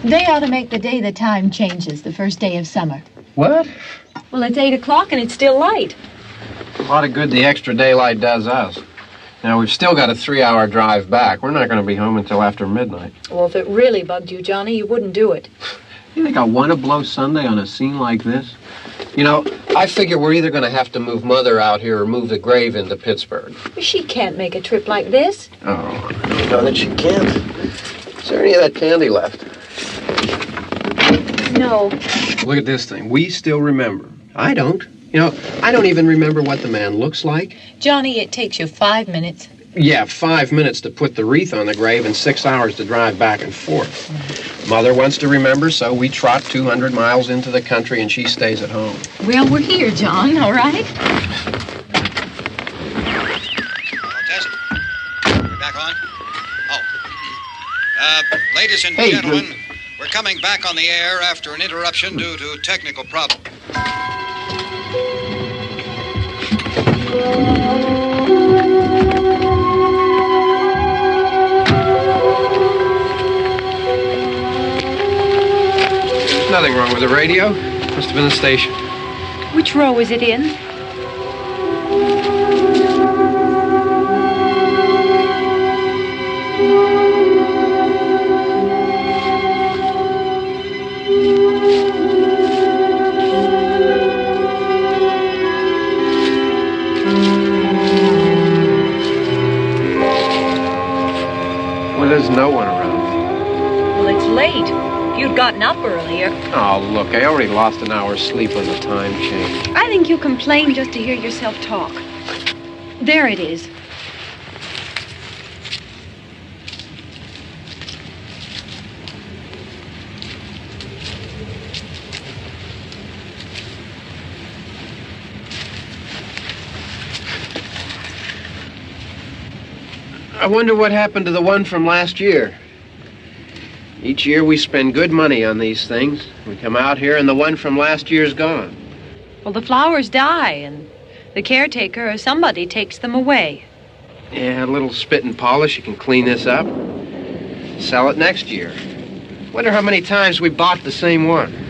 They ought to make the day the time changes, the first day of summer. What? Well, it's 8 o'clock and it's still light. A lot of good the extra daylight does us. Now, we've still got a 3-hour drive back. We're not going to be home until after midnight. Well, if it really bugged you, Johnny, you wouldn't do it. You think I want to blow Sunday on a scene like this? You know, I figure we're either going to have to move Mother out here or move the grave into Pittsburgh. She can't make a trip like this. Oh, I don't know that she can't. Is there any of that candy left? No. Look at this thing. We still remember. I don't. You know, I don't even remember what the man looks like. Johnny, it takes you 5 minutes. Yeah, 5 minutes to put the wreath on the grave and 6 hours to drive back and forth. Mother wants to remember, so we trot 200 miles into the country and she stays at home. Well, we're here, John, all right? Test. We're back on? Oh. Ladies and gentlemen, we're coming back on the air after an interruption due to technical problem. There's nothing wrong with the radio. Must have been the station. Which row is it in? Well, there's no one around. Well, it's late. If you'd gotten up earlier. Oh, look, I already lost an hour's sleep on the time change. I think you complain just to hear yourself talk. There it is. I wonder what happened to the one from last year. Each year we spend good money on these things. We come out here and the one from last year's gone. Well, the flowers die and the caretaker or somebody takes them away. Yeah, a little spit and polish, you can clean this up. Sell it next year. Wonder how many times we bought the same one.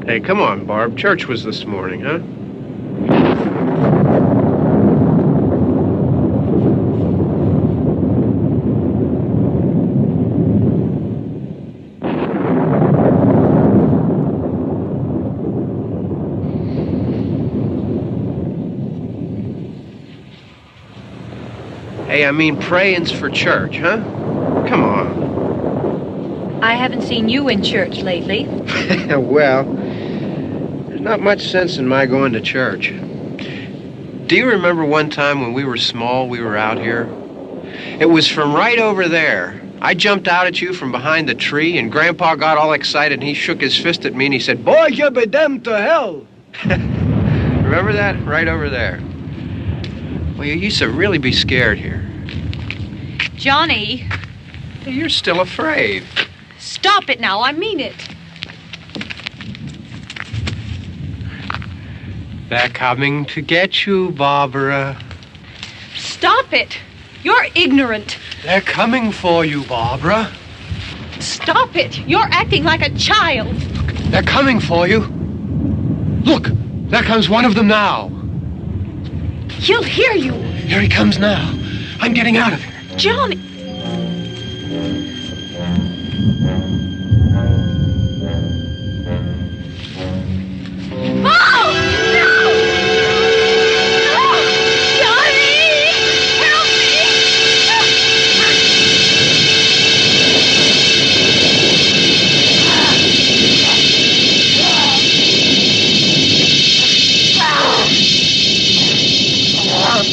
Hey, come on, Barb. Church was this morning, huh? Hey, I mean praying's for church, huh? Come on. I haven't seen you in church lately. Well, there's not much sense in my going to church. Do you remember one time when we were small, we were out here? It was from right over there. I jumped out at you from behind the tree, and Grandpa got all excited, and he shook his fist at me, and he said, "Boy, you be damned to hell." Remember that? Right over there. Well, you used to really be scared here. Johnny, You're still afraid. stop it now. I mean it. They're coming to get you, Barbara. Stop it. You're ignorant. They're coming for you, Barbara. Stop it. You're acting like a child. They're coming for you. Look, there comes one of them now. He'll hear you. Here he comes now. I'm getting out of here. Johnny. Oh! No! No! Johnny! Help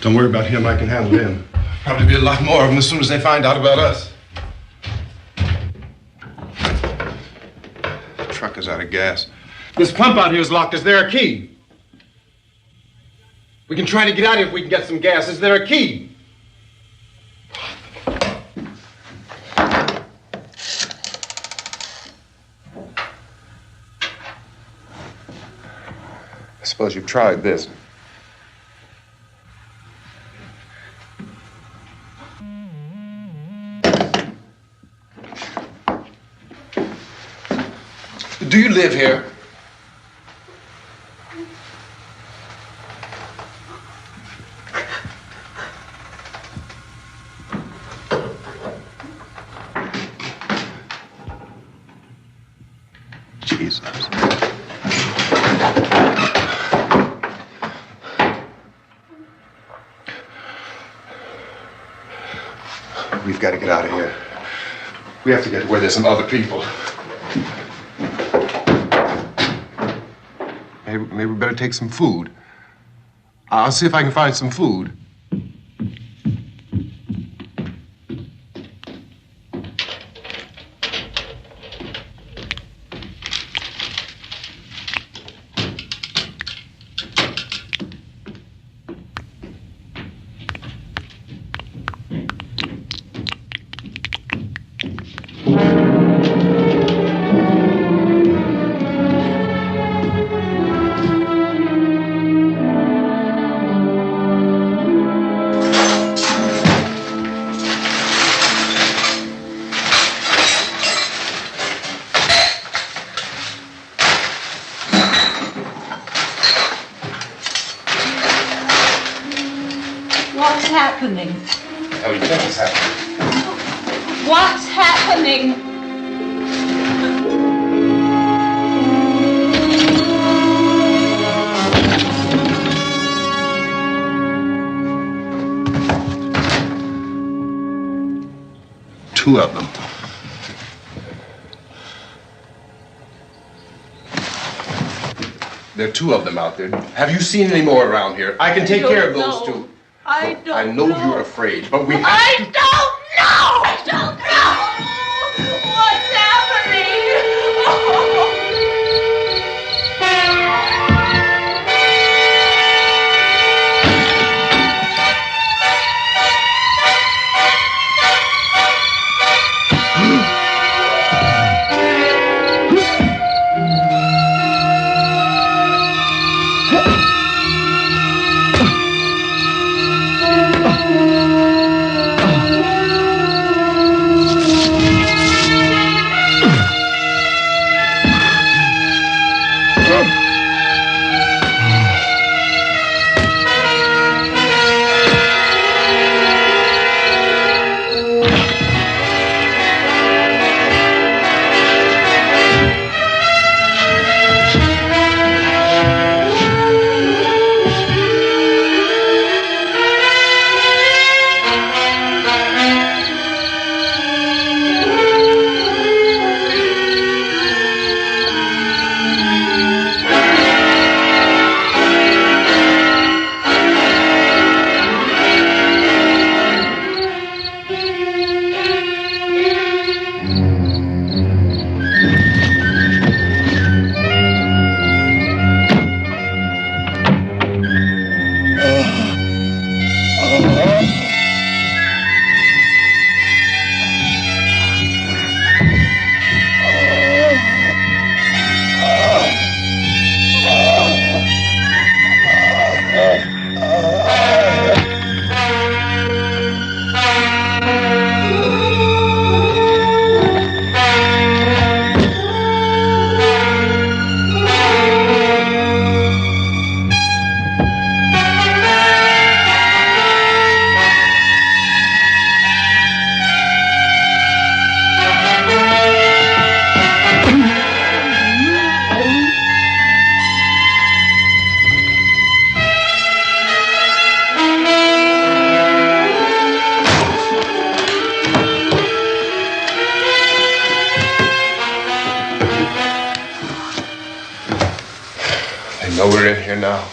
Don't worry about him. I can handle him. Probably be a lot more of them as soon as they find out about us. The truck is out of gas. This pump out here is locked. Is there a key? We can try to get out here if we can get some gas. Is there a key? I suppose you've tried this. Do you live here? Jesus. We've got to get out of here. We have to get where there's some other people. Maybe we better take some food. I'll see if I can find some food. What's happening? Oh, you think it's happening? What's happening? Two of them. There are two of them out there. Have you seen any more around here? I can take care of those two. I don't I know you're afraid, but we have to... I don't know! I don't know! What's happening? I know we're in here now.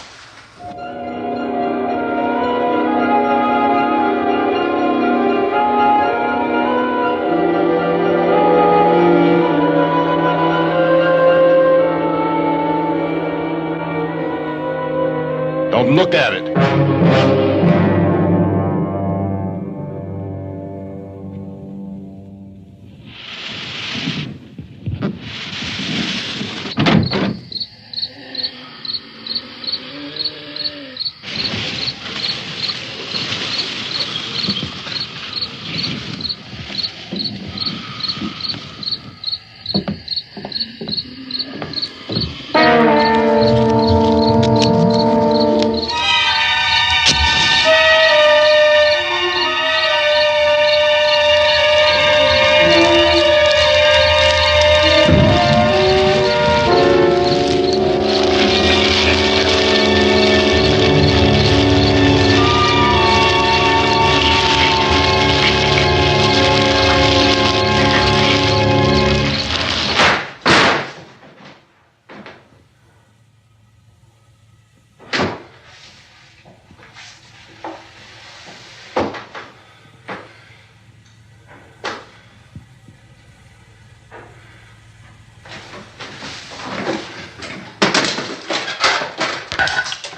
look at it.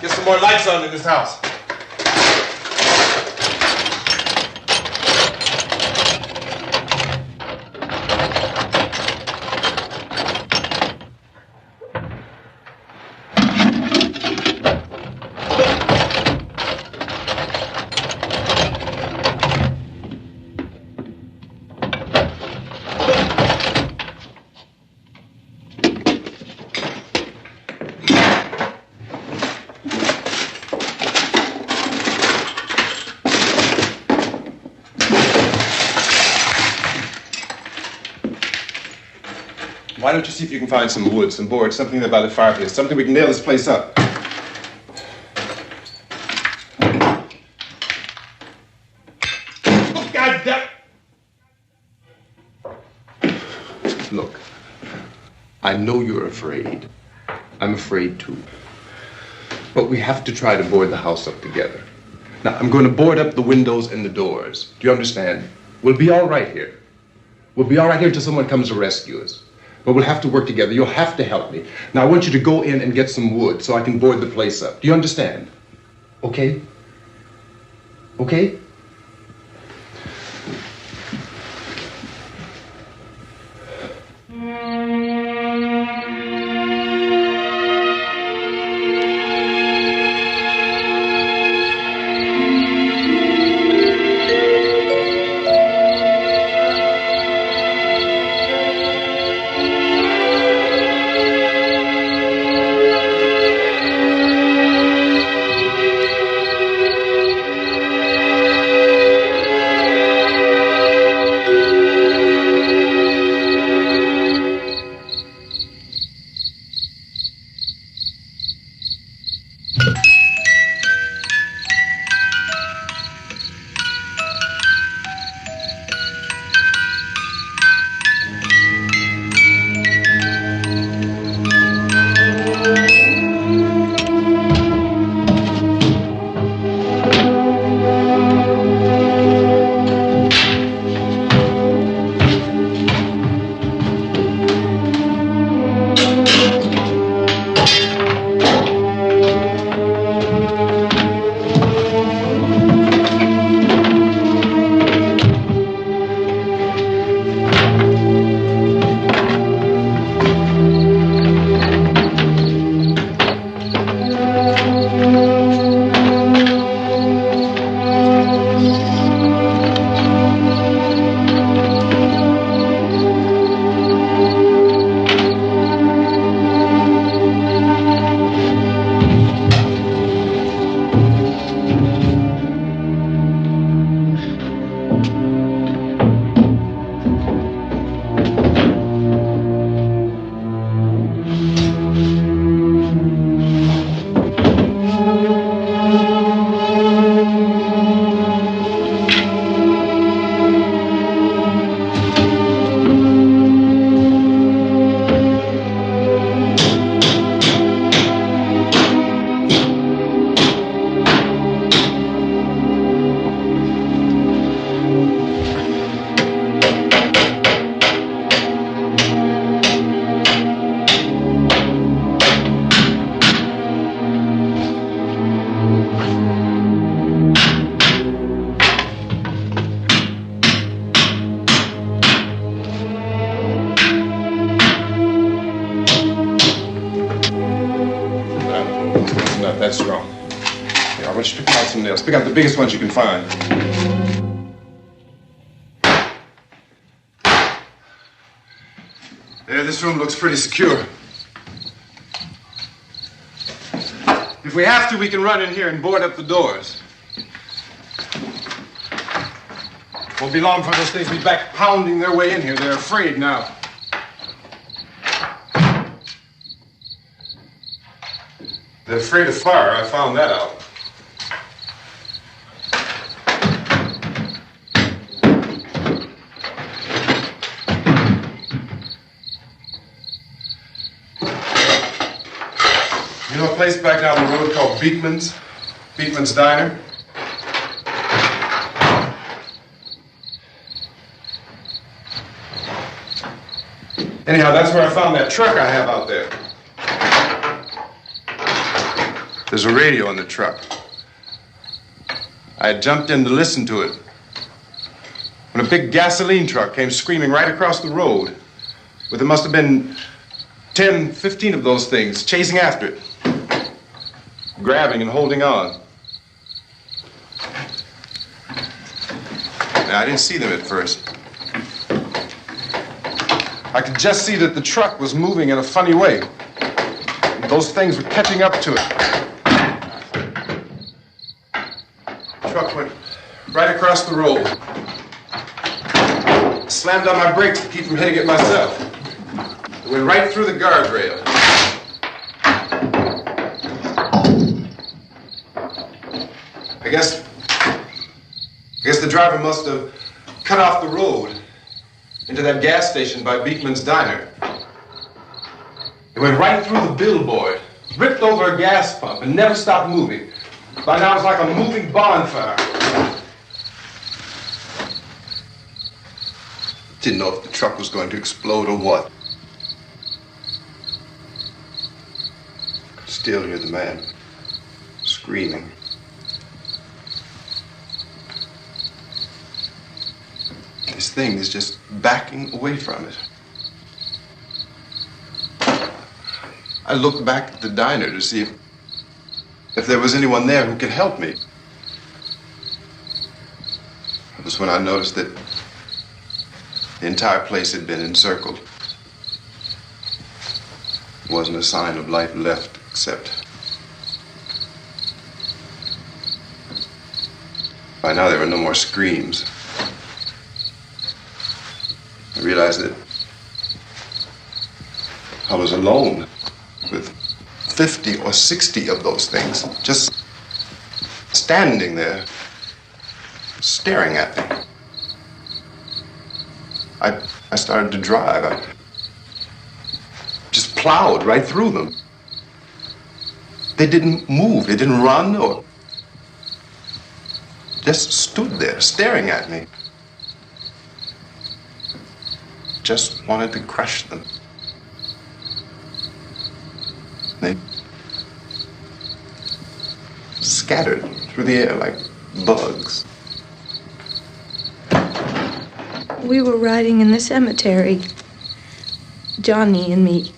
Get some more lights on in this house. Why don't you see if you can find some wood, some boards, something there by the fireplace, something we can nail this place up. Oh, God damn! Look, I know you're afraid. I'm afraid too. But we have to try to board the house up together. Now, I'm going to board up the windows and the doors. Do you understand? We'll be all right here. We'll be all right here until someone comes to rescue us. But we'll have to work together. You'll have to help me. Now, I want you to go in and get some wood so I can board the place up. Do you understand? Okay? Okay? some nails. Pick out the biggest ones you can find. There, this room looks pretty secure. If we have to, we can run in here and board up the doors. Won't be long before those things will be back pounding their way in here. They're afraid now. They're afraid of fire. I found that out. You know a place back down the road called Beekman's? Beekman's Diner? Anyhow, that's where I found that truck I have out there. There's a radio in the truck. I had jumped in to listen to it when a big gasoline truck came screaming right across the road. Well, there must have been 10, 15 of those things chasing after it, grabbing and holding on. Now, I didn't see them at first. I could just see that the truck was moving in a funny way. Those things were catching up to it. The truck went right across the road. I slammed on my brakes to keep from hitting it myself. It went right through the guardrail. I guess the driver must have cut off the road into that gas station by Beekman's Diner. It went right through the billboard, ripped over a gas pump, and never stopped moving. By now, it's like a moving bonfire. Didn't know if the truck was going to explode or what. Could still hear the man screaming. This thing is just backing away from it. I looked back at the diner to see if there was anyone there who could help me. It was when I noticed that the entire place had been encircled. There wasn't a sign of life left except by now there were no more screams. I realized that I was alone with 50 or 60 of those things just standing there, staring at me. I started to drive. I just plowed right through them. They didn't move. They didn't run or just stood there staring at me. Just wanted to crush them. They scattered through the air like bugs. We were riding in the cemetery, Johnny and me.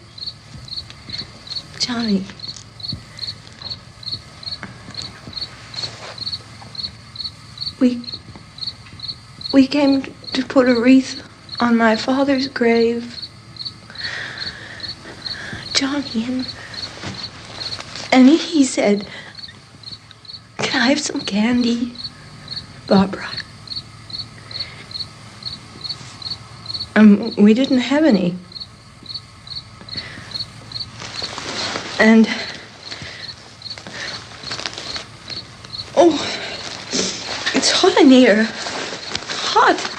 Johnny. We came to put a wreath on my father's grave. Johnny, and he said, "Can I have some candy, Barbara?" We didn't have any. And oh, it's hot in here. Hot.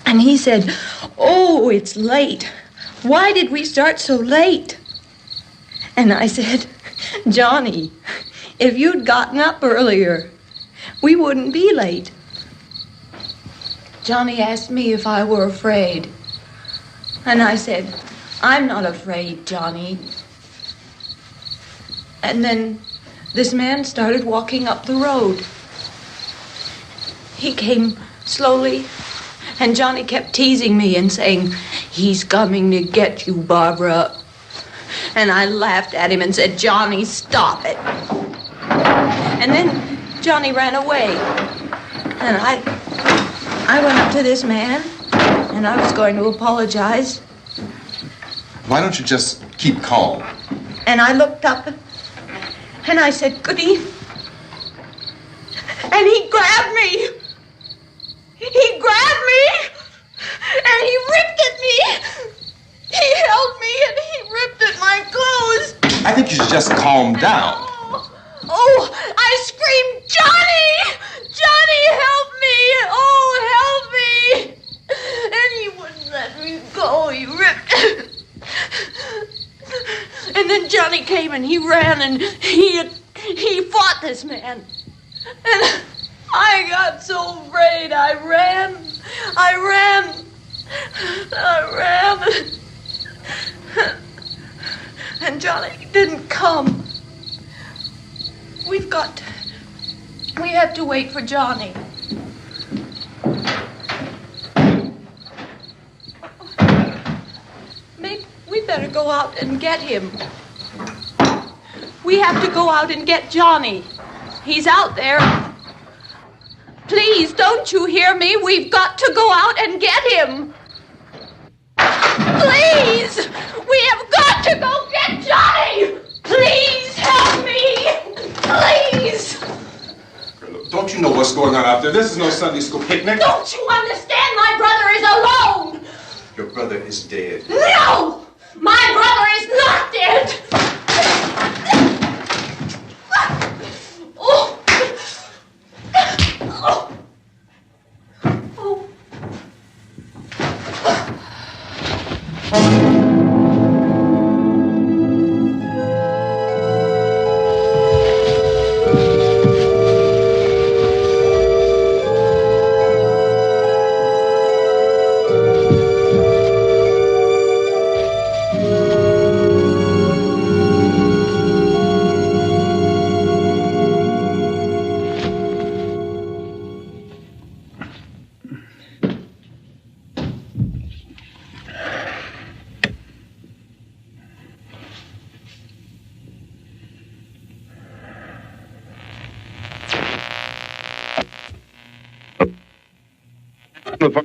And he said, "Oh, it's late. Why did we start so late?" And I said, "Johnny, if you'd gotten up earlier, we wouldn't be late." Johnny asked me if I were afraid. And I said, "I'm not afraid, Johnny." And then this man started walking up the road. He came slowly And Johnny kept teasing me and saying, "He's coming to get you, Barbara." And I laughed at him and said, "Johnny, stop it." And then Johnny ran away. And I went up to this man, and I was going to apologize. Why don't you just keep calm? And I looked up, and I said, "Good evening." And he grabbed me. He grabbed me, and he ripped at me. He held me, and he ripped at my clothes. I think you should just calm down. Oh, I screamed, "Johnny! Johnny, help me! Oh, help me!" And he wouldn't let me go. He ripped. And then Johnny came and he ran and he fought this man. And I got so afraid. I ran. And Johnny didn't come. We have to wait for Johnny. Maybe we better go out and get him. We have to go out and get Johnny. He's out there. Please, don't you hear me? We've got to go out and get him. Please! We have got to go get Johnny! Please help me! Please! Don't you know what's going on out there? This is no Sunday school picnic. Don't you understand? My brother is alone! Your brother is dead. No! My brother is not dead! Oh! Oh! Oh!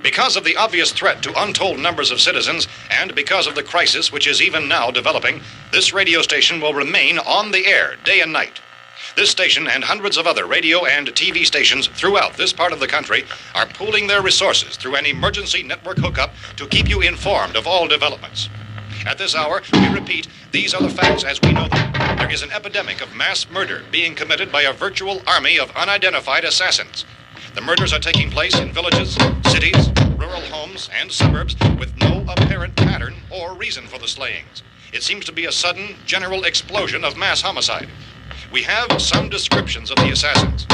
Because of the obvious threat to untold numbers of citizens, and because of the crisis which is even now developing, this radio station will remain on the air day and night. This station and hundreds of other radio and TV stations throughout this part of the country are pooling their resources through an emergency network hookup to keep you informed of all developments. At this hour, we repeat, these are the facts as we know them. There is an epidemic of mass murder being committed by a virtual army of unidentified assassins. The murders are taking place in villages, cities, rural homes, and suburbs with no apparent pattern or reason for the slayings. It seems to be a sudden, general explosion of mass homicide. We have some descriptions of the assassins.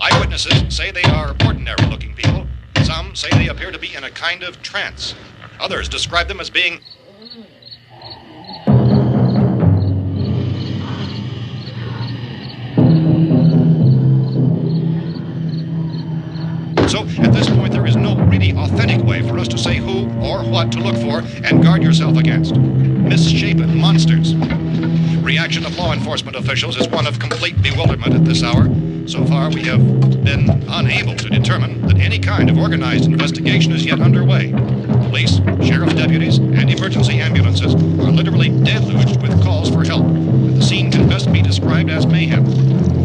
Eyewitnesses say they are ordinary-looking people. Some say they appear to be in a kind of trance. Others describe them as being So, at this point, there is no really authentic way for us to say who or what to look for and guard yourself against. Misshapen monsters. Reaction of law enforcement officials is one of complete bewilderment at this hour. So far, we have been unable to determine that any kind of organized investigation is yet underway. Police, sheriff's deputies, and emergency ambulances are literally deluged with calls for help. The scene can best be described as mayhem.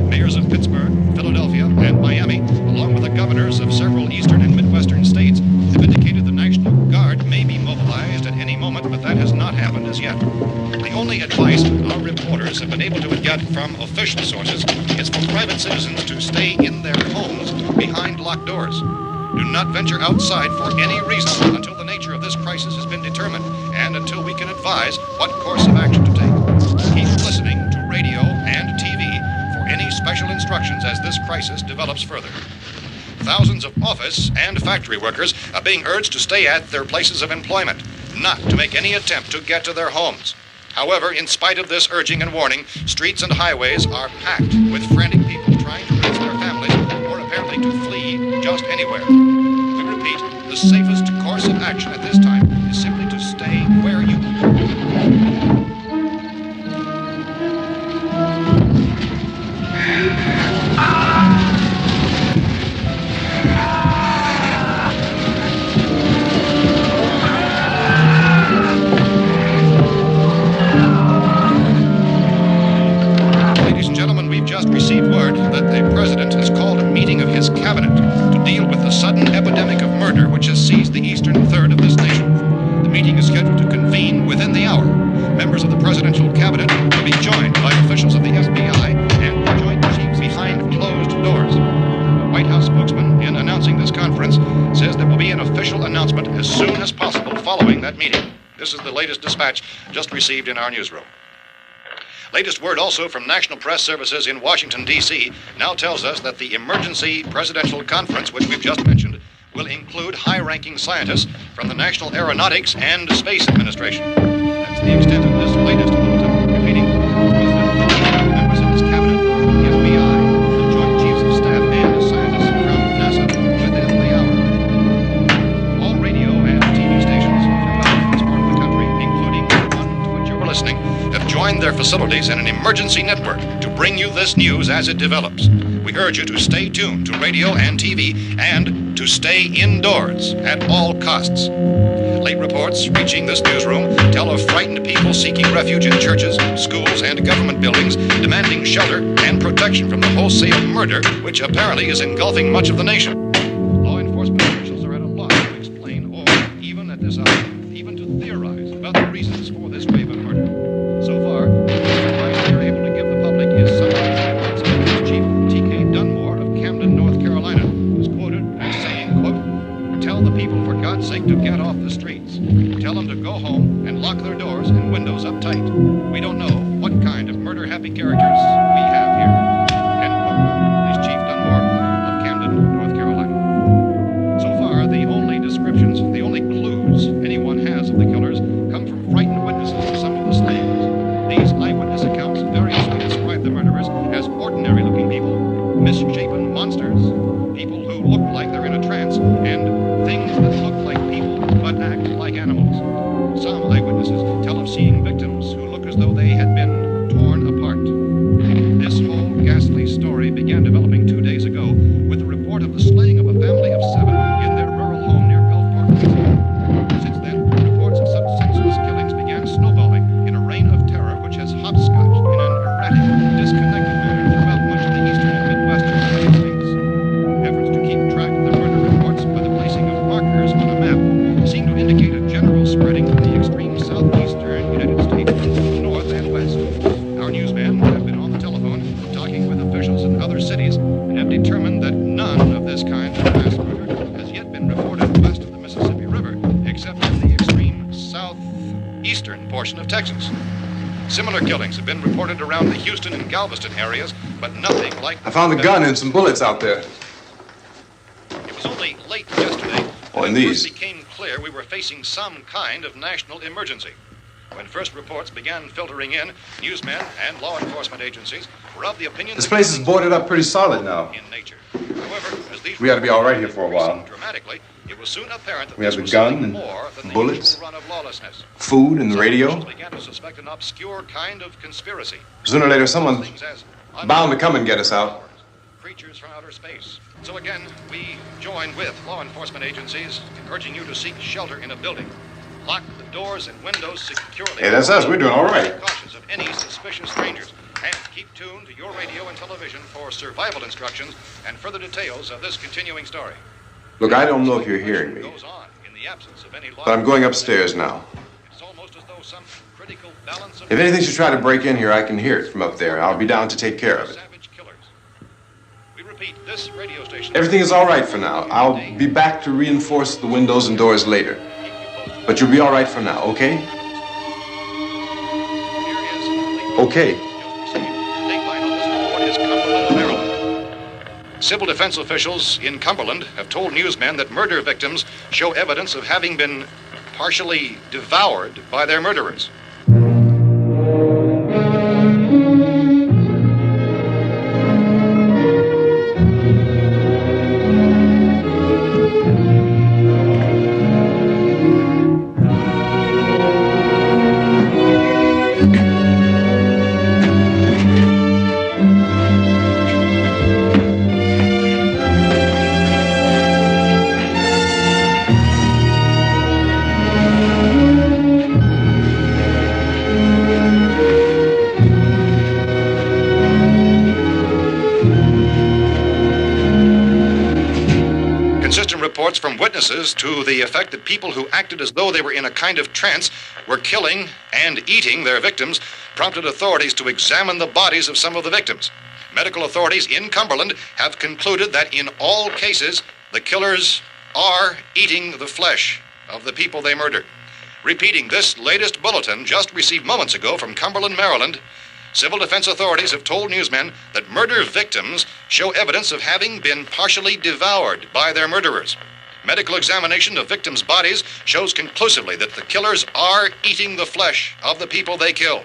Mayors of Pittsburgh, Philadelphia, and Miami, along with the governors of several eastern and midwestern states, have indicated the National Guard may be mobilized at any moment, but that has not happened as yet. The only advice our reporters have been able to get from official sources is for private citizens to stay in their homes behind locked doors. Do not venture outside for any reason until the nature of this crisis has been determined and until we can advise what course of action to take. Keep listening to radio and TV for any special instructions as this crisis develops further. Thousands of office and factory workers are being urged to stay at their places of employment, not to make any attempt to get to their homes. However, in spite of this urging and warning, streets and highways are packed with frantic people trying to reach their families or apparently to flee just anywhere. We repeat, repeat, the safest course of action at this time is simply to stay where you received word that the president has called a meeting of his cabinet to deal with the sudden epidemic of murder which has seized the eastern third of this nation. The meeting is scheduled to convene within the hour. Members of the presidential cabinet will be joined by officials of the FBI and the joint chiefs behind closed doors. The White House spokesman, in announcing this conference, says there will be an official announcement as soon as possible following that meeting. This is the latest dispatch just received in our newsroom. Latest word also from National Press Services in Washington, D.C. now tells us that the emergency presidential conference, which we've just mentioned, will include high-ranking scientists from the National Aeronautics and Space Administration. That's the extent of this latest bulletin. Repeating, members of his cabinet, the FBI, the Joint Chiefs of Staff, and scientists from NASA within the hour. All radio and TV stations throughout this part of the country, including the one to which you were listening, have joined their facilities in an emergency network to bring you this news as it develops. We urge you to stay tuned to radio and TV and to stay indoors at all costs. Late reports reaching this newsroom tell of frightened people seeking refuge in churches, schools, and government buildings, demanding shelter and protection from the wholesale murder which apparently is engulfing much of the nation. Law enforcement officials are at a loss to explain or, even at this hour, even to theorize about the reasons for this wave of murder. So far, the advice they're able to give the public is summarized by Police Chief T.K. Dunmore of Camden, North Carolina, who's quoted as saying, quote, "Tell the people, for God's sake, to get off the streets. Tell them to go home and lock their doors and windows up tight. We don't know what kind of murder-happy characters we have here." End quote. Police Chief Dunmore of Camden, North Carolina. So far, the only descriptions, the only clues anyone has of the killers come from frightened witnesses of some of the slayings. These eyewitness accounts variously describe the murderers as ordinary-looking people, misshapen monsters, people who look like they're in a trance, and things that look like people but act like animals. Some eyewitnesses tell of seeing victims who look as though they had been torn apart. This whole ghastly story began developing 2 days ago with the report of the slaying of a family of 7 in their rural home near Gulfport, Louisiana. Since then, reports of such senseless killings began snowballing in a reign of terror which has hopscotched in an erratic, disconnected manner throughout much of the eastern and midwestern United States. Efforts to keep track of the murder reports by the placing of markers on a map seem to indicate a general spreading from the extreme southeastern United States to the north and west. Our newsmen have been on the telephone talking with officials in other cities and have determined that none of this kind of mass murder has yet been reported west of the Mississippi River, except in the extreme southeastern portion of Texas. Similar killings have been reported around the Houston and Galveston areas, but nothing like... I found a gun and some bullets out there. It was only late yesterday Oh, and that it these. first became clear we were facing some kind of national emergency. When first reports began filtering in, newsmen and law enforcement agencies were of the opinion This that place is killings boarded up pretty solid now. in nature. However, as these We ought to be all right here for a while. increasing dramatically, it was soon apparent that We have this the was gun something and more than the bullets. usual run of lawlessness. Food and the Some radio. officials began to suspect an obscure kind of conspiracy. Sooner or later, someone's Things as bound to come and get us out. creatures from outer space. So again, we join with law enforcement agencies, urging you to seek shelter in a building. Lock the doors and windows securely. Hey, that's us. We're doing all right. Cautious of any suspicious strangers. And keep tuned to your radio and television for survival instructions and further details of this continuing story. Look, I don't know if you're hearing me, Goes on in the absence of any law. but I'm going upstairs now. It's almost as though some critical balance of If anything should try to break in here, I can hear it from up there. I'll be down to take care of it. savage killers. We repeat, this radio station. Everything is all right for now. I'll be back to reinforce the windows and doors later. But you'll be all right for now, okay? Okay. Dateline on this report is Cumberland, Maryland. Civil defense officials in Cumberland have told newsmen that murder victims show evidence of having been partially devoured by their murderers. reports from witnesses to the effect that people who acted as though they were in a kind of trance were killing and eating their victims prompted authorities to examine the bodies of some of the victims. Medical authorities in Cumberland have concluded that in all cases, the killers are eating the flesh of the people they murdered. Repeating this latest bulletin just received moments ago from Cumberland, Maryland, civil defense authorities have told newsmen that murder victims show evidence of having been partially devoured by their murderers. Medical examination of victims' bodies shows conclusively that the killers are eating the flesh of the people they kill.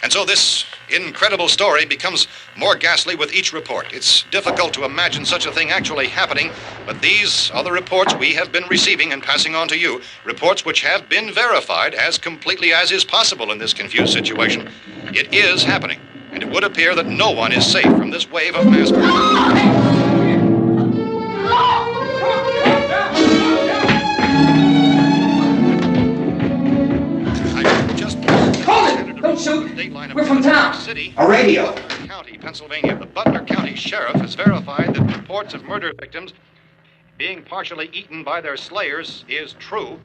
And so this incredible story becomes more ghastly with each report. It's difficult to imagine such a thing actually happening, but these are the reports we have been receiving and passing on to you, reports which have been verified as completely as is possible in this confused situation. It is happening, and it would appear that no one is safe from this wave of mass murder. Don't shoot. We're from town. A radio. County, Pennsylvania. The Butler County Sheriff has verified that reports of murder victims being partially eaten by their slayers is true.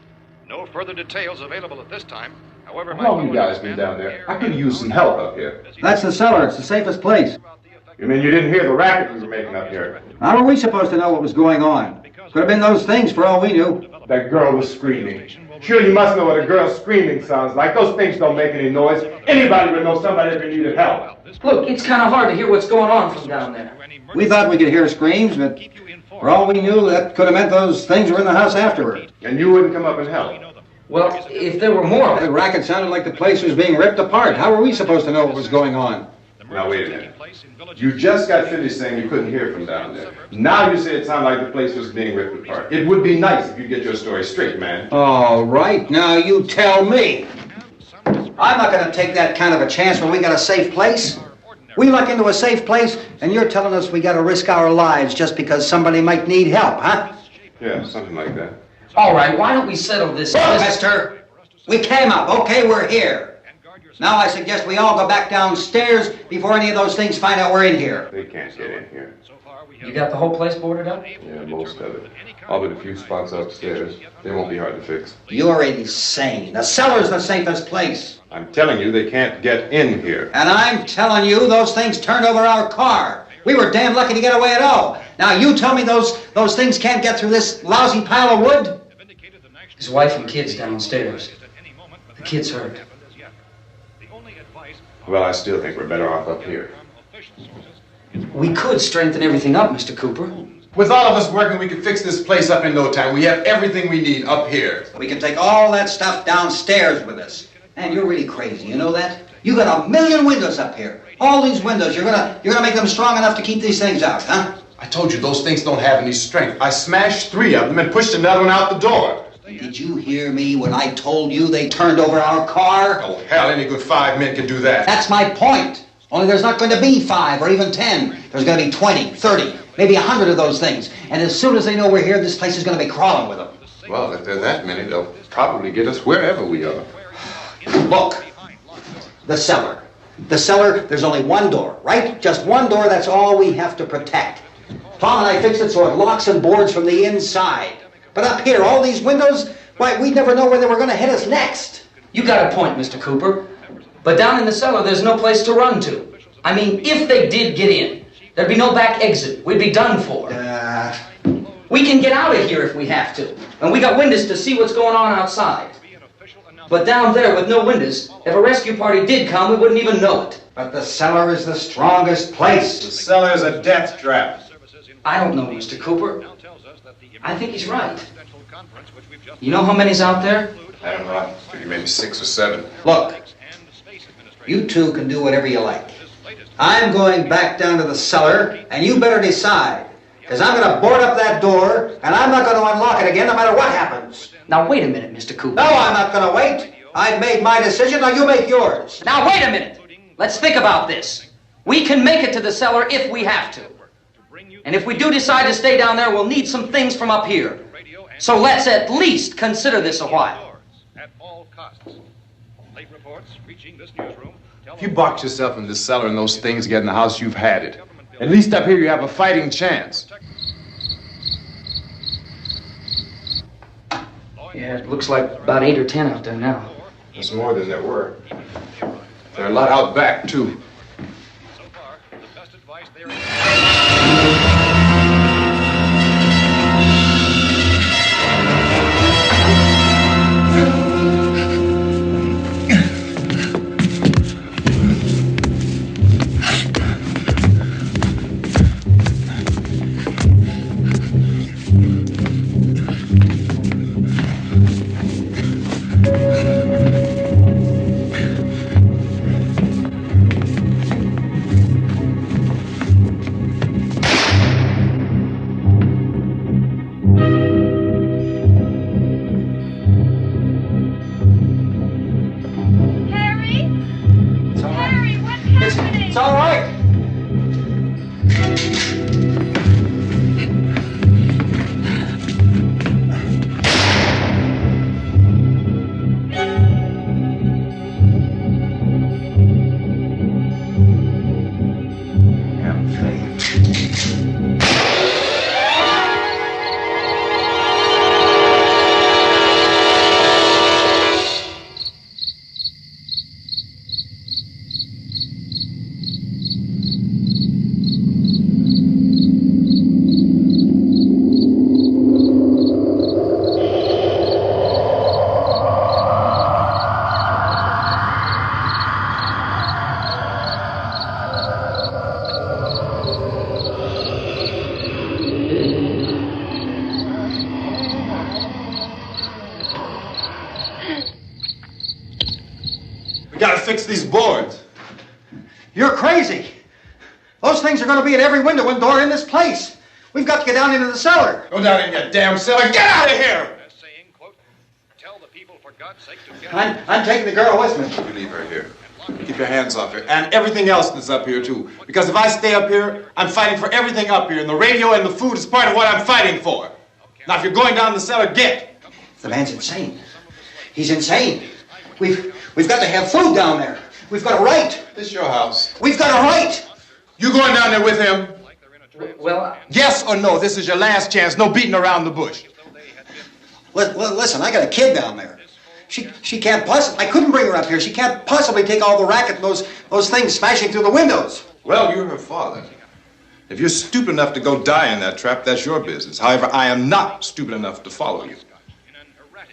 No further details available at this time. However, how long you guys been down there? I could use some help up here. That's the cellar. It's the safest place. You mean you didn't hear the racket we were making up here? How were we supposed to know what was going on? Could have been those things for all we knew. That girl was screaming. Sure, you must know what a girl screaming sounds like. Those things don't make any noise. Anybody would know somebody ever needed help. Look, it's kind of hard to hear what's going on from down there. We thought we could hear screams, but for all we knew, that could have meant those things were in the house afterward. And you wouldn't come up and help? Well, if there were more... The racket sounded like the place was being ripped apart. How were we supposed to know what was going on? Now, wait a minute. You just got finished saying you couldn't hear from down there. Now you say it sounded like the place was being ripped apart. It would be nice if you get your story straight, man. All right, now you tell me. I'm not going to take that kind of a chance when we got a safe place. We luck into a safe place, and you're telling us we got to risk our lives just because somebody might need help, huh? Yeah, something like that. All right, why don't we settle this? Look, mister, we came up. Okay, we're here. Now I suggest we all go back downstairs before any of those things find out we're in here. They can't get in here. You got the whole place boarded up? Yeah, most of it. All but a few spots upstairs. They won't be hard to fix. You're insane. The cellar's the safest place. I'm telling you, they can't get in here. And I'm telling you, those things turned over our car. We were damn lucky to get away at all. Now you tell me those things can't get through this lousy pile of wood? His wife and kids downstairs. The kid's hurt. Well, I still think we're better off up here. We could strengthen everything up, Mr. Cooper. With all of us working, we could fix this place up in no time. We have everything we need up here. We can take all that stuff downstairs with us. Man, you're really crazy, you know that? You got 1,000,000 windows up here. All these windows, you're gonna make them strong enough to keep these things out, huh? I told you those things don't have any strength. I smashed 3 of them and pushed another one out the door. Did you hear me when I told you they turned over our car? Oh, hell, any good 5 men could do that. That's my point. Only there's not going to be 5 or even 10. There's going to be 20, 30, maybe 100 of those things. And as soon as they know we're here, this place is going to be crawling with them. Well, if there are that many, they'll probably get us wherever we are. Look, the cellar. The cellar, there's only one door, right? Just one door, that's all we have to protect. Tom and I fixed it so it locks and boards from the inside. But up here, all these windows, why, we'd never know where they were going to hit us next. You got a point, Mr. Cooper. But down in the cellar, there's no place to run to. I mean, if they did get in, there'd be no back exit. We'd be done for. We can get out of here if we have to. And we got windows to see what's going on outside. But down there with no windows, if a rescue party did come, we wouldn't even know it. But the cellar is the strongest place. The cellar is a death trap. I don't know, Mr. Cooper. I think he's right. You know how many's out there? I don't know. Maybe 6 or 7. Look, you two can do whatever you like. I'm going back down to the cellar, and you better decide. Because I'm going to board up that door, and I'm not going to unlock it again no matter what happens. Now, wait a minute, Mr. Cooper. No, I'm not going to wait. I've made my decision, now you make yours. Now, wait a minute. Let's think about this. We can make it to the cellar if we have to. And if we do decide to stay down there, we'll need some things from up here. So let's at least consider this a while. If you box yourself in this cellar and those things get in the house, you've had it. At least up here you have a fighting chance. Yeah, it looks like about 8 or 10 out there now. There's more than there were. There are a lot out back, too. So far, the best advice there It's all right. We gotta fix these boards. You're crazy. Those things are going to be at every window and door in this place. We've got to get down into the cellar. Go down in your damn cellar. Get out of here! saying, quote, tell the people for God's sake to get I'm taking the girl with me. You leave her here. Keep your hands off her. And everything else that's up here, too. Because if I stay up here, I'm fighting for everything up here. And the radio and the food is part of what I'm fighting for. Now, if you're going down the cellar, get. The man's insane. He's insane. We've got to have food down there. We've got a right. This is your house. We've got a right. You going down there with him? Well, Yes or no? This is your last chance. No beating around the bush. Listen, I got a kid down there. She can't possibly. I couldn't bring her up here. She can't possibly take all the racket and those things smashing through the windows. Well, you're her father. If you're stupid enough to go die in that trap, that's your business. However, I am not stupid enough to follow you.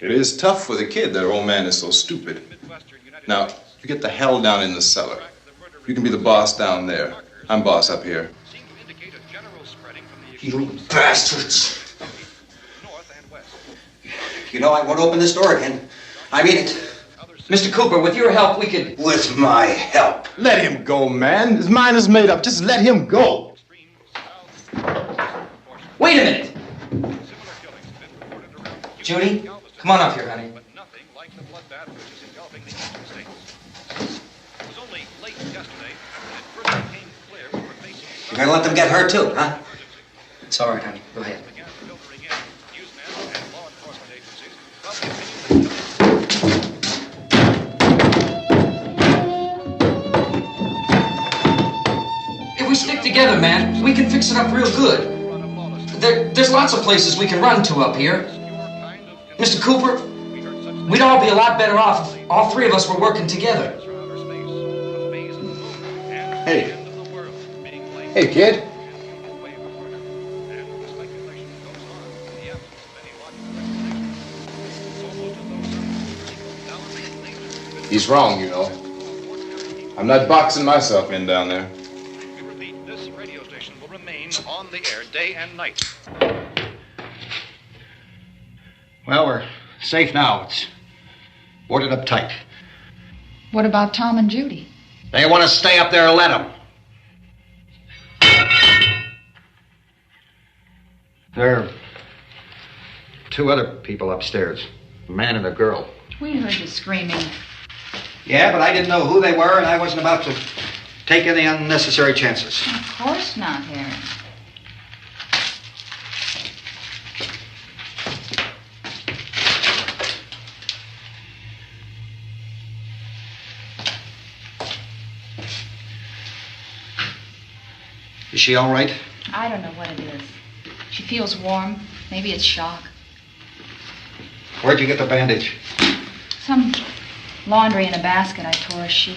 It is tough for the kid that her old man is so stupid. Now, you get the hell down in the cellar. You can be the boss down there. I'm boss up here. You bastards. You know I won't open this door again. I mean it. Mr. Cooper, with your help, we could... With my help. Let him go, man. His mind is made up. Just let him go. Wait a minute. Judy, come on up here, honey. You're gonna let them get hurt too, huh? It's all right, honey. Go ahead. If we stick together, man, we can fix it up real good. There's lots of places we can run to up here. Mr. Cooper, we'd all be a lot better off if all three of us were working together. Hey. Hey, kid. He's wrong, you know. I'm not boxing myself in down there. We repeat, this radio station will remain on the air day and night. Well, we're safe now. It's boarded up tight. What about Tom and Judy? They want to stay up there, let them. There are two other people upstairs, a man and a girl. We heard you screaming. Yeah, but I didn't know who they were, and I wasn't about to take any unnecessary chances. Of course not, Harry. Is she all right? I don't know what it is. She feels warm. Maybe it's shock. Where'd you get the bandage? Some laundry in a basket. I tore a sheet.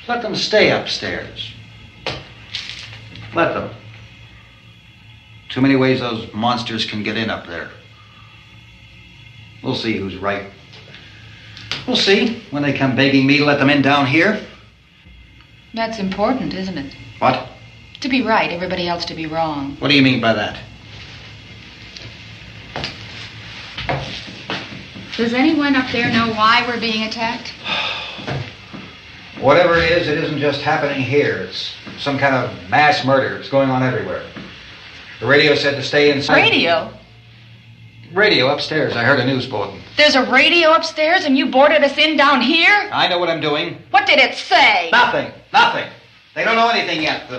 Let them stay upstairs. Let them. Too many ways those monsters can get in up there. We'll see who's right. We'll see when they come begging me to let them in down here. That's important, isn't it? What? To be right, everybody else to be wrong. What do you mean by that? Does anyone up there know why we're being attacked? Whatever it isn't just happening here. It's some kind of mass murder. It's going on everywhere. The radio said to stay inside. Radio? Radio upstairs. I heard a news bulletin. There's a radio upstairs and you boarded us in down here? I know what I'm doing. What did it say? Nothing. They don't know anything yet.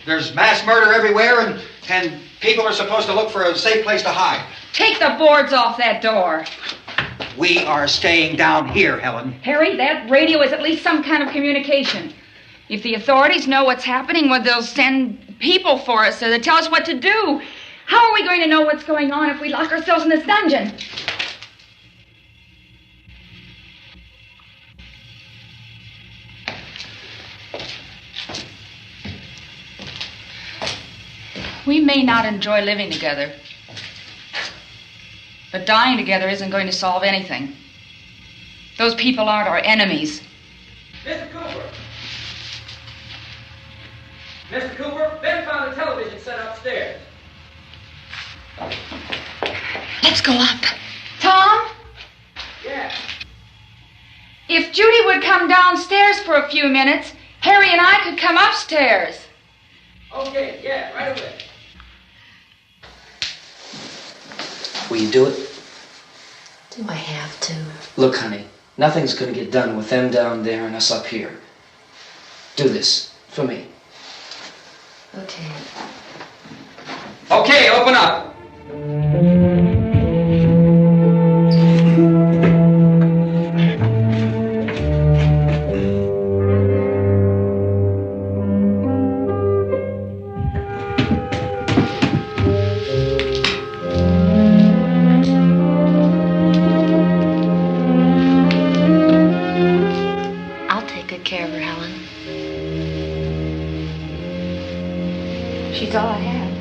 There's mass murder everywhere and people are supposed to look for a safe place to hide. Take the boards off that door. We are staying down here, Helen. Harry, that radio is at least some kind of communication. If the authorities know what's happening, well, they'll send people for us to tell us what to do. How are we going to know what's going on if we lock ourselves in this dungeon? We may not enjoy living together, but dying together isn't going to solve anything. Those people aren't our enemies. Mr. Cooper! Mr. Cooper, Ben found a television set upstairs. Let's go up. Tom? Yeah. If Judy would come downstairs for a few minutes, Harry and I could come upstairs. Okay, yeah, right away. Will you do it? Do I have to? Look, honey, nothing's gonna get done with them down there and us up here. Do this for me. Okay. Okay, open up. I'll take good care of her, Helen. She's all I have.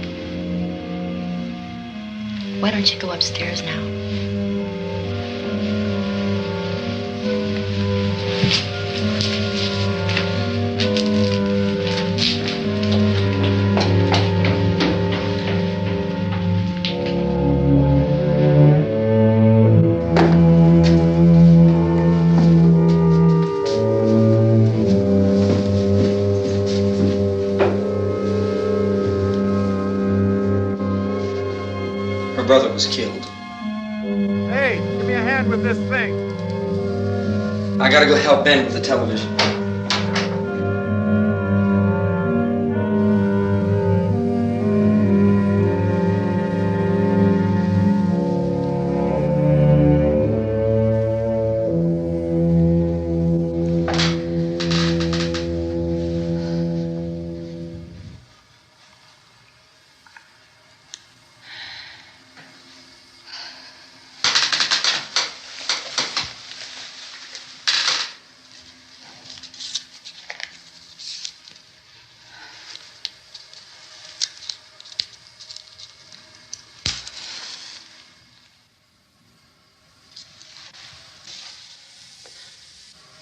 Why don't you go upstairs now? Her brother was killed. Hey, give me a hand with this thing. I gotta go help Ben with the television.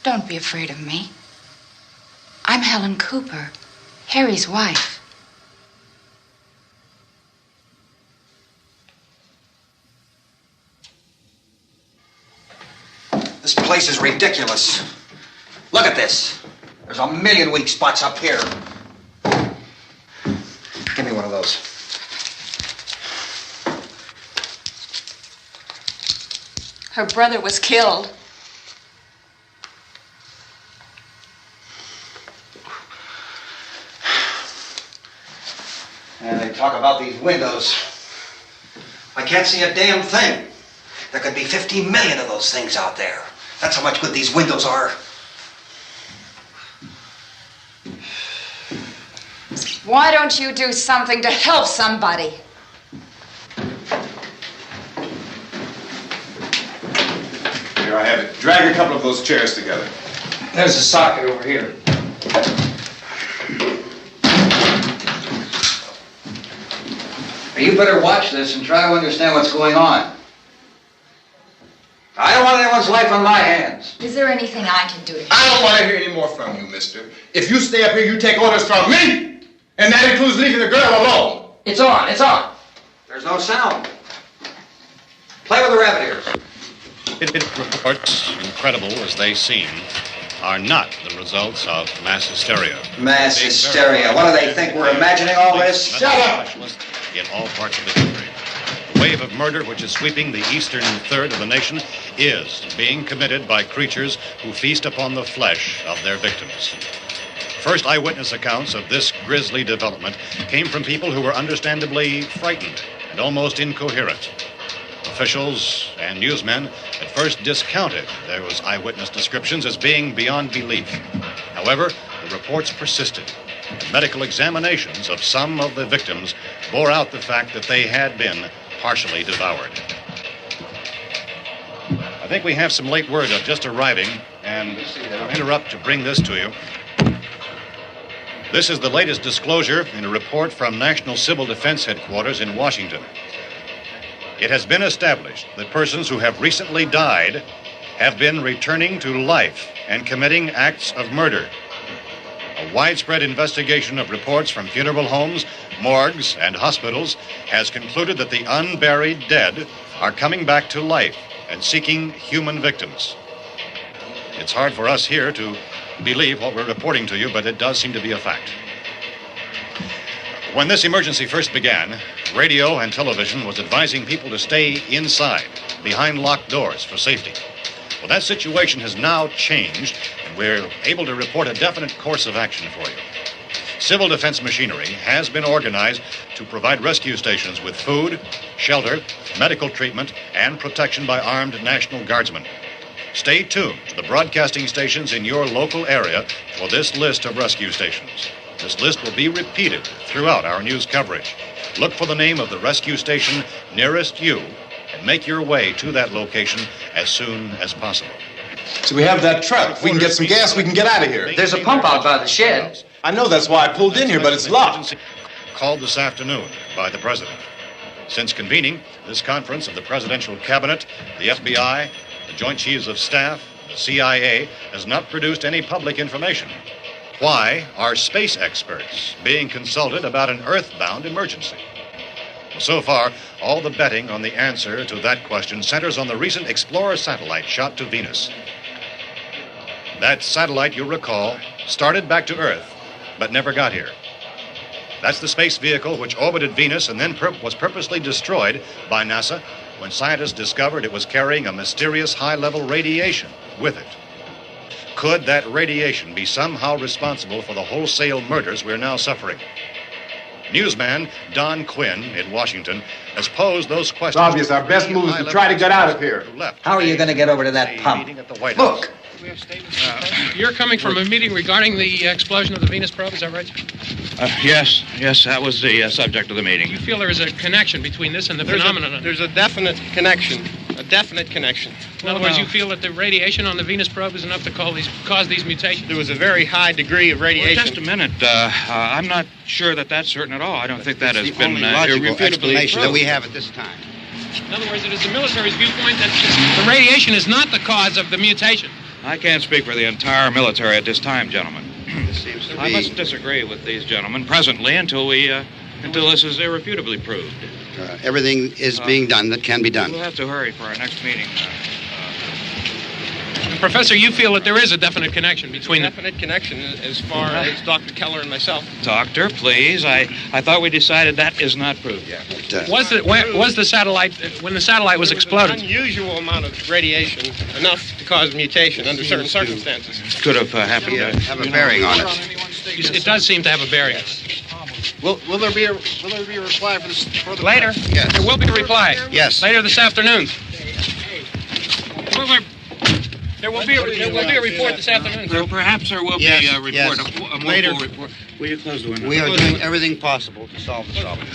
Don't be afraid of me. I'm Helen Cooper, Harry's wife. This place is ridiculous. Look at this. There's a million weak spots up here. Give me one of those. Her brother was killed. And they talk about these windows. I can't see a damn thing. There could be 50 million of those things out there. That's how much good these windows are. Why don't you do something to help somebody? Here I have it. Drag a couple of those chairs together. There's a socket over here. You better watch this and try to understand what's going on. I don't want anyone's life on my hands. Is there anything I can do to help? I don't want to hear any more from you, mister. If you stay up here, you take orders from me. And that includes leaving the girl alone. It's on, it's on. There's no sound. Play with the rabbit ears. Reports, incredible as they seem, are not the results of mass hysteria. Mass hysteria. What do they think? We're imagining all this? Shut up! In all parts of the country. The wave of murder which is sweeping the eastern third of the nation is being committed by creatures who feast upon the flesh of their victims. First eyewitness accounts of this grisly development came from people who were understandably frightened and almost incoherent. Officials and newsmen at first discounted those eyewitness descriptions as being beyond belief. However, the reports persisted. The medical examinations of some of the victims bore out the fact that they had been partially devoured. I think we have some late word just arriving, and I'll interrupt to bring this to you. This is the latest disclosure in a report from National Civil Defense Headquarters in Washington. It has been established that persons who have recently died have been returning to life and committing acts of murder. A widespread investigation of reports from funeral homes, morgues, and hospitals has concluded that the unburied dead are coming back to life and seeking human victims. It's hard for us here to believe what we're reporting to you, but it does seem to be a fact. When this emergency first began, radio and television was advising people to stay inside, behind locked doors for safety. Well, that situation has now changed, and we're able to report a definite course of action for you. Civil defense machinery has been organized to provide rescue stations with food, shelter, medical treatment, and protection by armed National Guardsmen. Stay tuned to the broadcasting stations in your local area for this list of rescue stations. This list will be repeated throughout our news coverage. Look for the name of the rescue station nearest you and make your way to that location as soon as possible. So we have that truck. If we can get some gas, we can get out of here. There's a pump out by the shed. I know, that's why I pulled in here, but it's locked. Called this afternoon by the President. Since convening this conference of the Presidential Cabinet, the FBI, the Joint Chiefs of Staff, the CIA has not produced any public information. Why are space experts being consulted about an earthbound emergency? So far, all the betting on the answer to that question centers on the recent Explorer satellite shot to Venus. That satellite, you'll recall, started back to Earth, but never got here. That's the space vehicle which orbited Venus and then was purposely destroyed by NASA when scientists discovered it was carrying a mysterious high-level radiation with it. Could that radiation be somehow responsible for the wholesale murders we're now suffering? Newsman Don Quinn in Washington has posed those questions. It's obvious our best move is to try to get out of here. How are you going to get over to that pump? Look! You're coming from a meeting regarding the explosion of the Venus probe, is that right? Yes, that was the subject of the meeting. You feel there is a connection between this and the phenomenon? There's a definite connection. In other words, you feel that the radiation on the Venus probe is enough to cause these mutations? There was a very high degree of radiation. Well, just a minute. I'm not sure that that's certain at all. I don't think that has been logical explanation that we have at this time. In other words, it is the military's viewpoint that the radiation is not the cause of the mutation. I can't speak for the entire military at this time, gentlemen. This seems to be... I must disagree with these gentlemen presently until this is irrefutably proved. Everything is being done that can be done. We'll have to hurry for our next meeting. Professor, you feel that there is a definite connection between them? Definite connection as far as Dr. Keller and myself. Doctor, please. I thought we decided that is not proved yet. Was the satellite, when the satellite was exploded? An unusual amount of radiation, enough to cause mutation under certain circumstances. Could have happened. Have a bearing on it. It does seem to have a bearing. Will there be a reply for the later? Yes. There will be a reply. Yes. Later this afternoon. There will be a report this afternoon. Perhaps there will be a report, a full report. Will you close the window? We are doing everything possible to solve the problem.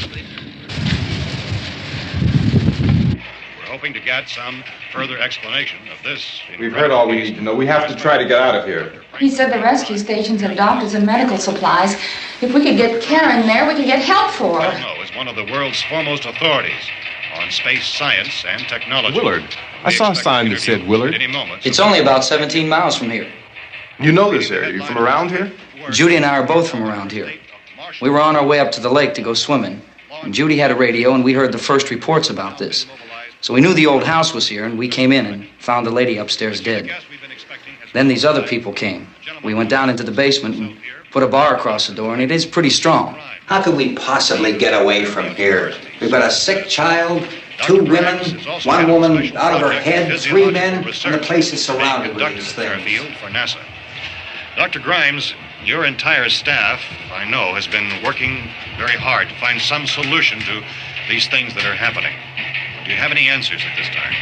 We're hoping to get some further explanation of this. We've heard all we need to know. We have to try to get out of here. He said the rescue stations have doctors and medical supplies. If we could get Karen there, we could get help for her. Romero is one of the world's foremost authorities on space science and technology. Willard. I saw a sign that said Willard. Any moment. It's only about 17 miles from here. You know this area. You from around here? Judy and I are both from around here. We were on our way up to the lake to go swimming, and Judy had a radio, and we heard the first reports about this. So we knew the old house was here, and we came in and found the lady upstairs dead. Then these other people came. We went down into the basement and put a bar across the door, and it is pretty strong. How could we possibly get away from here? We've got a sick child, 2 women, 1 woman out of her head, 3 men, and the place is surrounded with these things. For NASA. Dr. Grimes, your entire staff, I know, has been working very hard to find some solution to these things that are happening. Do you have any answers at this time?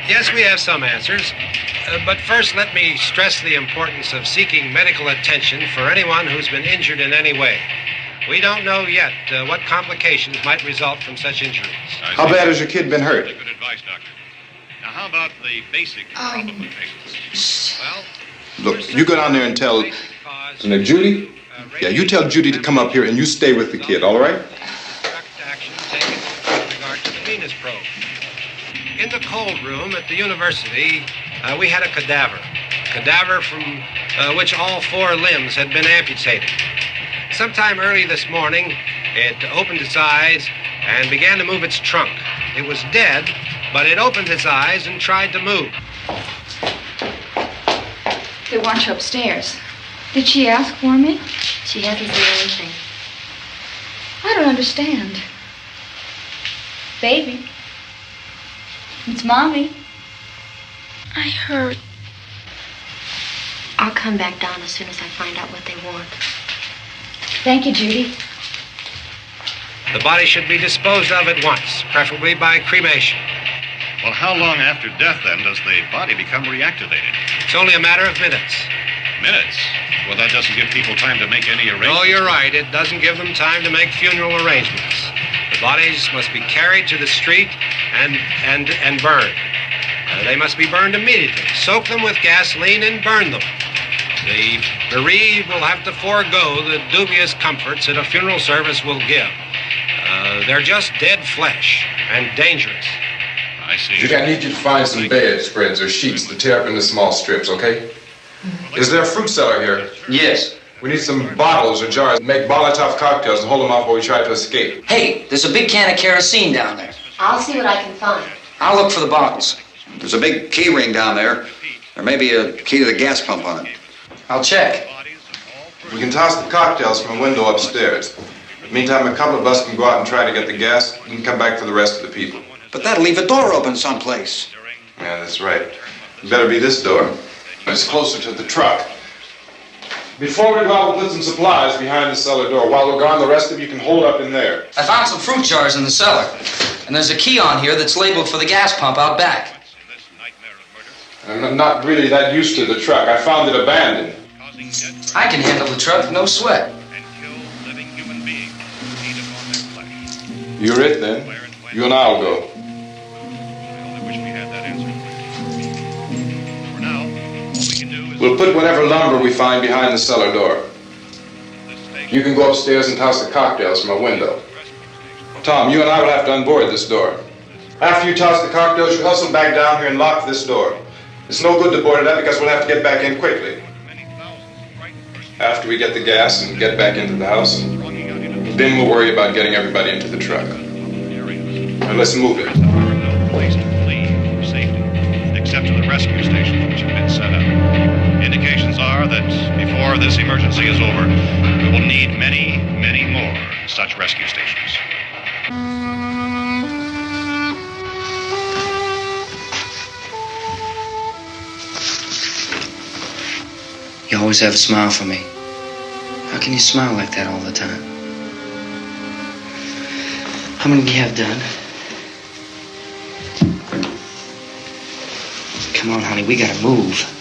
Yes, we have some answers. But first, let me stress the importance of seeking medical attention for anyone who's been injured in any way. We don't know yet what complications might result from such injuries. How bad has your kid been hurt? Good advice, Doctor. Now, how about the basic complications? Well, Look, you go down there and tell... Now, Judy? Yeah, you tell Judy to come up here and you stay with the kid, all right? action taken with regard to the Venus probe. In the cold room at the university, we had a cadaver from which all 4 limbs had been amputated. Sometime early this morning, it opened its eyes and began to move its trunk. It was dead, but it opened its eyes and tried to move. They want you upstairs. Did she ask for me? She hasn't said anything. I don't understand. Baby. It's Mommy. I heard. I'll come back down as soon as I find out what they want. Thank you, Judy. The body should be disposed of at once, preferably by cremation. Well, how long after death, then, does the body become reactivated? It's only a matter of minutes. Minutes? Well, that doesn't give people time to make any arrangements. Oh, you're right. It doesn't give them time to make funeral arrangements. The bodies must be carried to the street and burned. They must be burned immediately. Soak them with gasoline and burn them. The bereaved will have to forego the dubious comforts that a funeral service will give. They're just dead flesh and dangerous. I see. Judy, I need you to find some bedspreads or sheets to tear up into small strips, okay? Is there a fruit cellar here? Yes. We need some bottles or jars to make Molotov cocktails and hold them off while we try to escape. Hey, there's a big can of kerosene down there. I'll see what I can find. I'll look for the bottles. There's a big key ring down there. There may be a key to the gas pump on it. I'll check. We can toss the cocktails from a window upstairs. Meantime, a couple of us can go out and try to get the gas and come back for the rest of the people. But that'll leave a door open someplace. Yeah, that's right. It better be this door. It's closer to the truck. Before we go out, we'll put some supplies behind the cellar door. While we're gone, the rest of you can hold up in there. I found some fruit jars in the cellar. And there's a key on here that's labeled for the gas pump out back. I'm not really that used to the truck. I found it abandoned. I can handle the truck, no sweat. You're it, then. You and I'll go. We'll put whatever lumber we find behind the cellar door. You can go upstairs and toss the cocktails from a window. Tom, you and I will have to unboard this door. After you toss the cocktails, you hustle back down here and lock this door. It's no good to board it up because we'll have to get back in quickly. After we get the gas and get back into the house, then we'll worry about getting everybody into the truck. Now let's move it. No place to flee for safety, except to the rescue stations which have been set up. Indications are that before this emergency is over, we will need many, many more such rescue stations. You always have a smile for me. How can you smile like that all the time? How many do you have done? Come on, honey, we gotta move.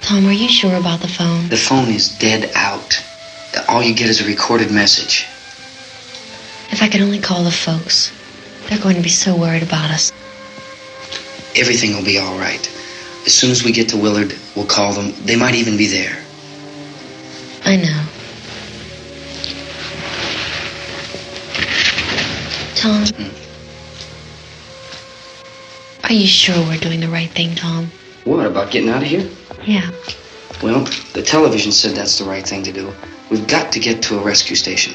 Tom, are you sure about the phone? The phone is dead out. all you get is a recorded message. If I could only call the folks. They're going to be so worried about us. Everything will be all right. As soon as we get to Willard, we'll call them. They might even be there. I know. Tom, are you sure we're doing the right thing, Tom? What, about getting out of here? Yeah. Well, the television said that's the right thing to do. We've got to get to a rescue station.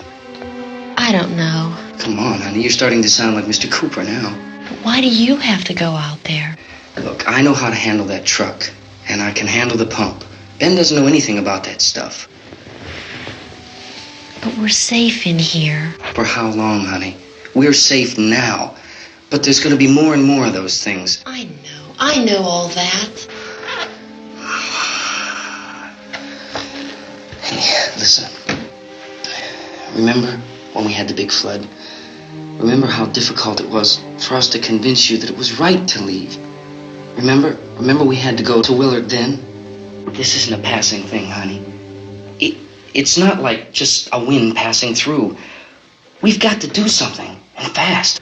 I don't know. Come on, honey. You're starting to sound like Mr. Cooper now. But why do you have to go out there? Look, I know how to handle that truck, and I can handle the pump. Ben doesn't know anything about that stuff. But we're safe in here. For how long, honey? We're safe now. But there's going to be more and more of those things. I know all that. Hey, listen. Remember when we had the big flood? Remember how difficult it was for us to convince you that it was right to leave? Remember we had to go to Willard then? This isn't a passing thing, honey. It's not like just a wind passing through. We've got to do something, and fast.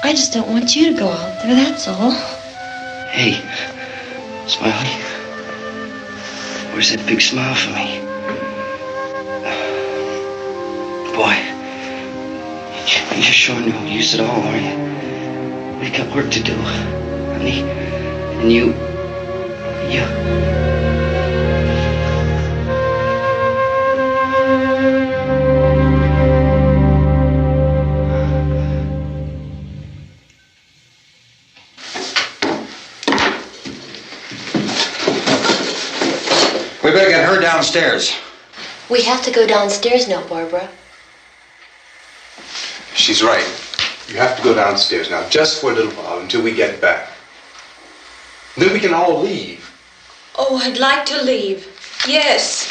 I just don't want you to go out there, that's all. Hey, Smiley. Where's that big smile for me? Boy, you're sure no use at all, are you? We've got work to do, honey. And you... We better get her downstairs. We have to go downstairs now, Barbara. She's right. You have to go downstairs now, just for a little while, until we get back. Then we can all leave. Oh, I'd like to leave. Yes.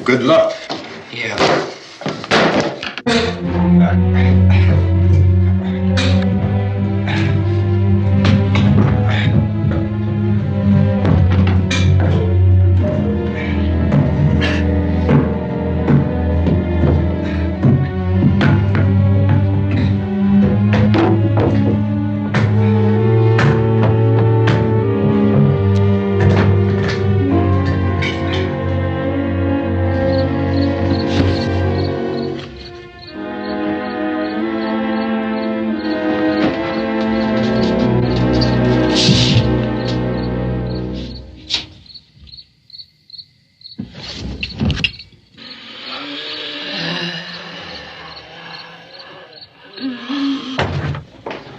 Good luck. Yeah.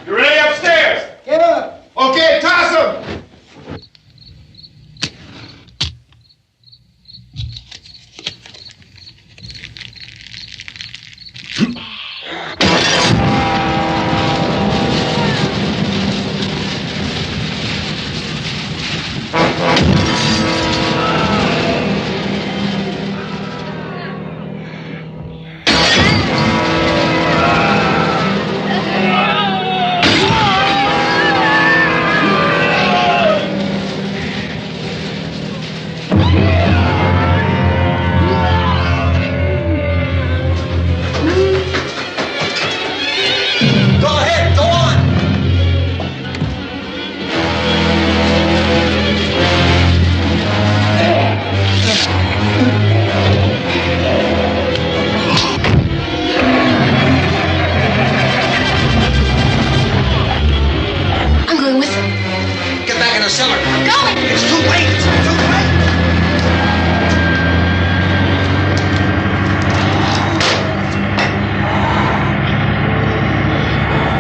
You ready upstairs? Yeah. Okay, toss 'em. I'm going with them. Get back in the cellar. I'm going. It's too late. It's too late.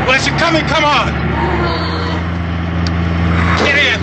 Well, as you're coming, come on. Get in.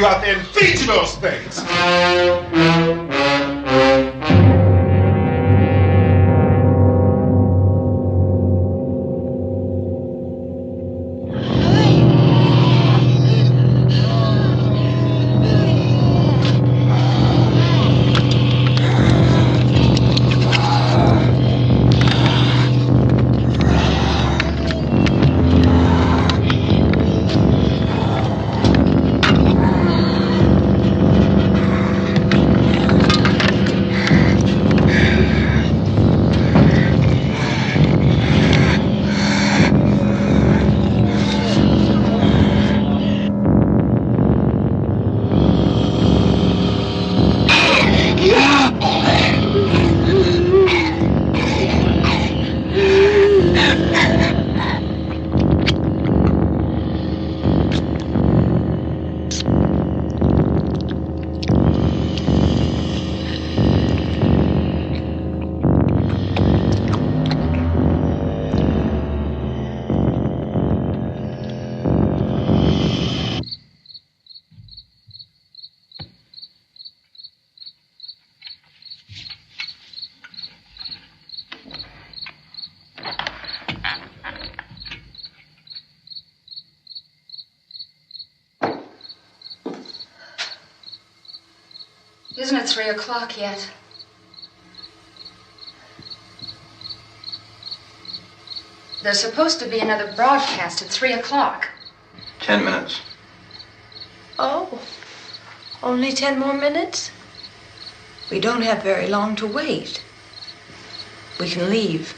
you out there and feed you those things. Isn't it 3 o'clock yet? There's supposed to be another broadcast at 3 o'clock. 10 minutes. Oh, only 10 more minutes? We don't have very long to wait. We can leave.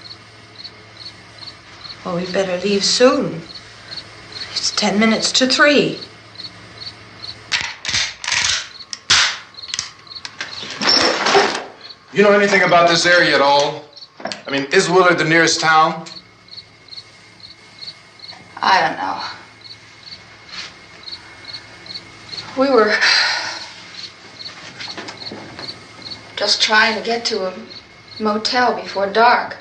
Well, we better leave soon. It's 10 minutes to 3. You know anything about this area at all? I mean, is Willard the nearest town? I don't know. We were just trying to get to a motel before dark.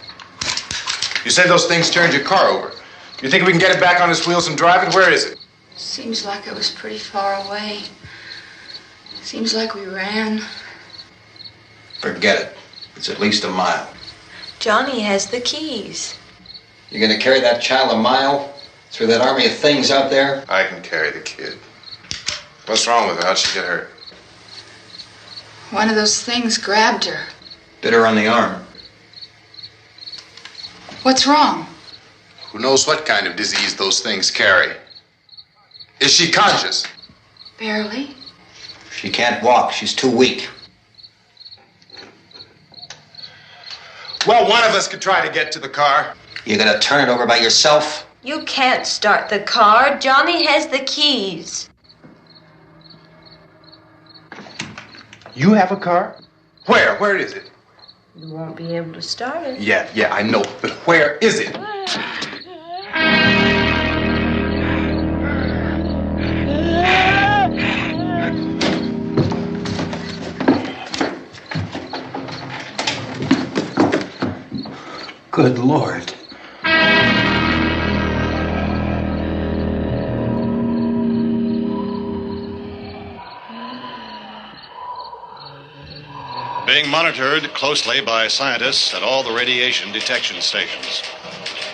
You said those things turned your car over. You think we can get it back on its wheels and drive it? Where is it? Seems like it was pretty far away. Seems like we ran. Forget it. It's at least a mile. Johnny has the keys. You're gonna carry that child a mile through that army of things out there? I can carry the kid. What's wrong with her? How'd she get hurt? One of those things grabbed her. Bit her on the arm. What's wrong? Who knows what kind of disease those things carry? Is she conscious? Barely. She can't walk. She's too weak. Well, one of us could try to get to the car. You gonna turn it over by yourself? You can't start the car. Johnny has the keys. You have a car? Where? Where is it? You won't be able to start it. Yeah, I know. But where is it? Good Lord. Being monitored closely by scientists at all the radiation detection stations.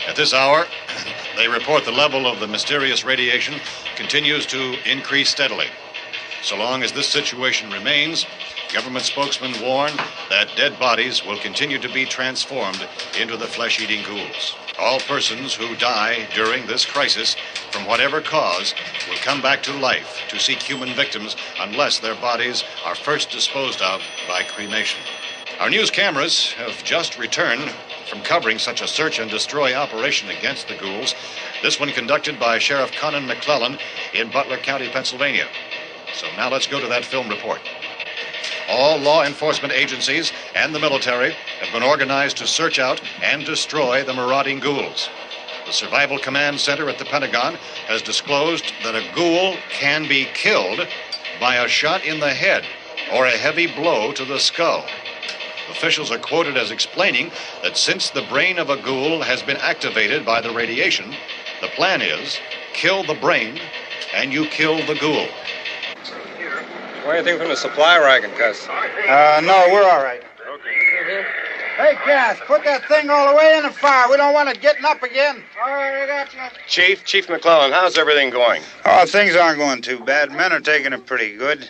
At this hour, they report the level of the mysterious radiation continues to increase steadily. So long as this situation remains, government spokesmen warn that dead bodies will continue to be transformed into the flesh-eating ghouls. All persons who die during this crisis, from whatever cause, will come back to life to seek human victims unless their bodies are first disposed of by cremation. Our news cameras have just returned from covering such a search and destroy operation against the ghouls, this one conducted by Sheriff Conan McClellan in Butler County, Pennsylvania. So now let's go to that film report. All law enforcement agencies and the military have been organized to search out and destroy the marauding ghouls. The Survival Command Center at the Pentagon has disclosed that a ghoul can be killed by a shot in the head or a heavy blow to the skull. Officials are quoted as explaining that since the brain of a ghoul has been activated by the radiation, the plan is kill the brain and you kill the ghoul. Want anything from the supply wagon, Cuz? No, we're all right. Okay. Hey, Cass, put that thing all the way in the fire. We don't want it getting up again. All right, I got you. Chief McClellan, how's everything going? Oh, things aren't going too bad. Men are taking it pretty good.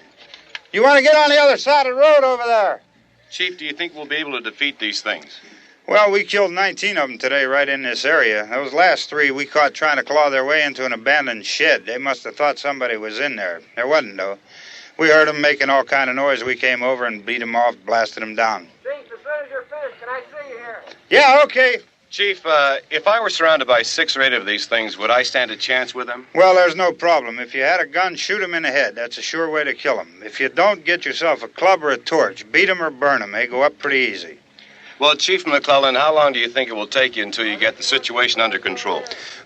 You want to get on the other side of the road over there? Chief, do you think we'll be able to defeat these things? Well, we killed 19 of them today right in this area. Those last 3 we caught trying to claw their way into an abandoned shed. They must have thought somebody was in there. There wasn't, though. We heard them making all kind of noise. We came over and beat them off, blasted them down. Chief, as soon as you're finished, can I see you here? Yeah, okay. Chief, if I were surrounded by 6 or 8 of these things, would I stand a chance with them? Well, there's no problem. If you had a gun, shoot them in the head. That's a sure way to kill them. If you don't, get yourself a club or a torch. Beat them or burn them. They go up pretty easy. Well, Chief McClellan, how long do you think it will take you until you get the situation under control?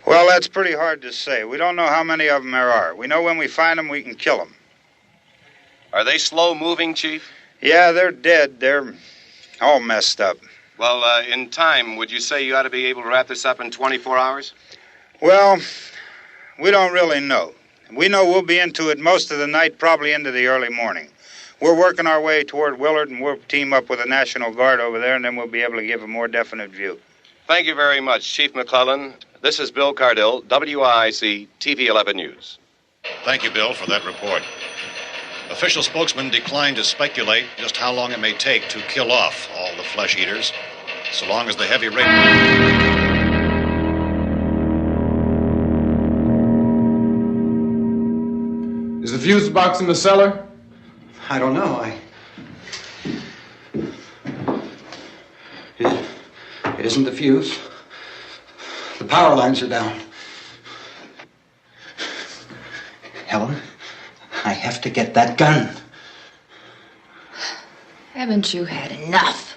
Well, that's pretty hard to say. We don't know how many of them there are. We know when we find them, we can kill them. Are they slow-moving, Chief? Yeah, they're dead. They're all messed up. Well, in time, would you say you ought to be able to wrap this up in 24 hours? Well, we don't really know. We know we'll be into it most of the night, probably into the early morning. We're working our way toward Willard, and we'll team up with the National Guard over there, and then we'll be able to give a more definite view. Thank you very much, Chief McClellan. This is Bill Cardill, WIC TV 11 News. Thank you, Bill, for that report. Official spokesman declined to speculate just how long it may take to kill off all the flesh eaters, so long as the heavy rain... Is the fuse box in the cellar? I don't know. It isn't the fuse. The power lines are down. Helen, I have to get that gun. Haven't you had enough?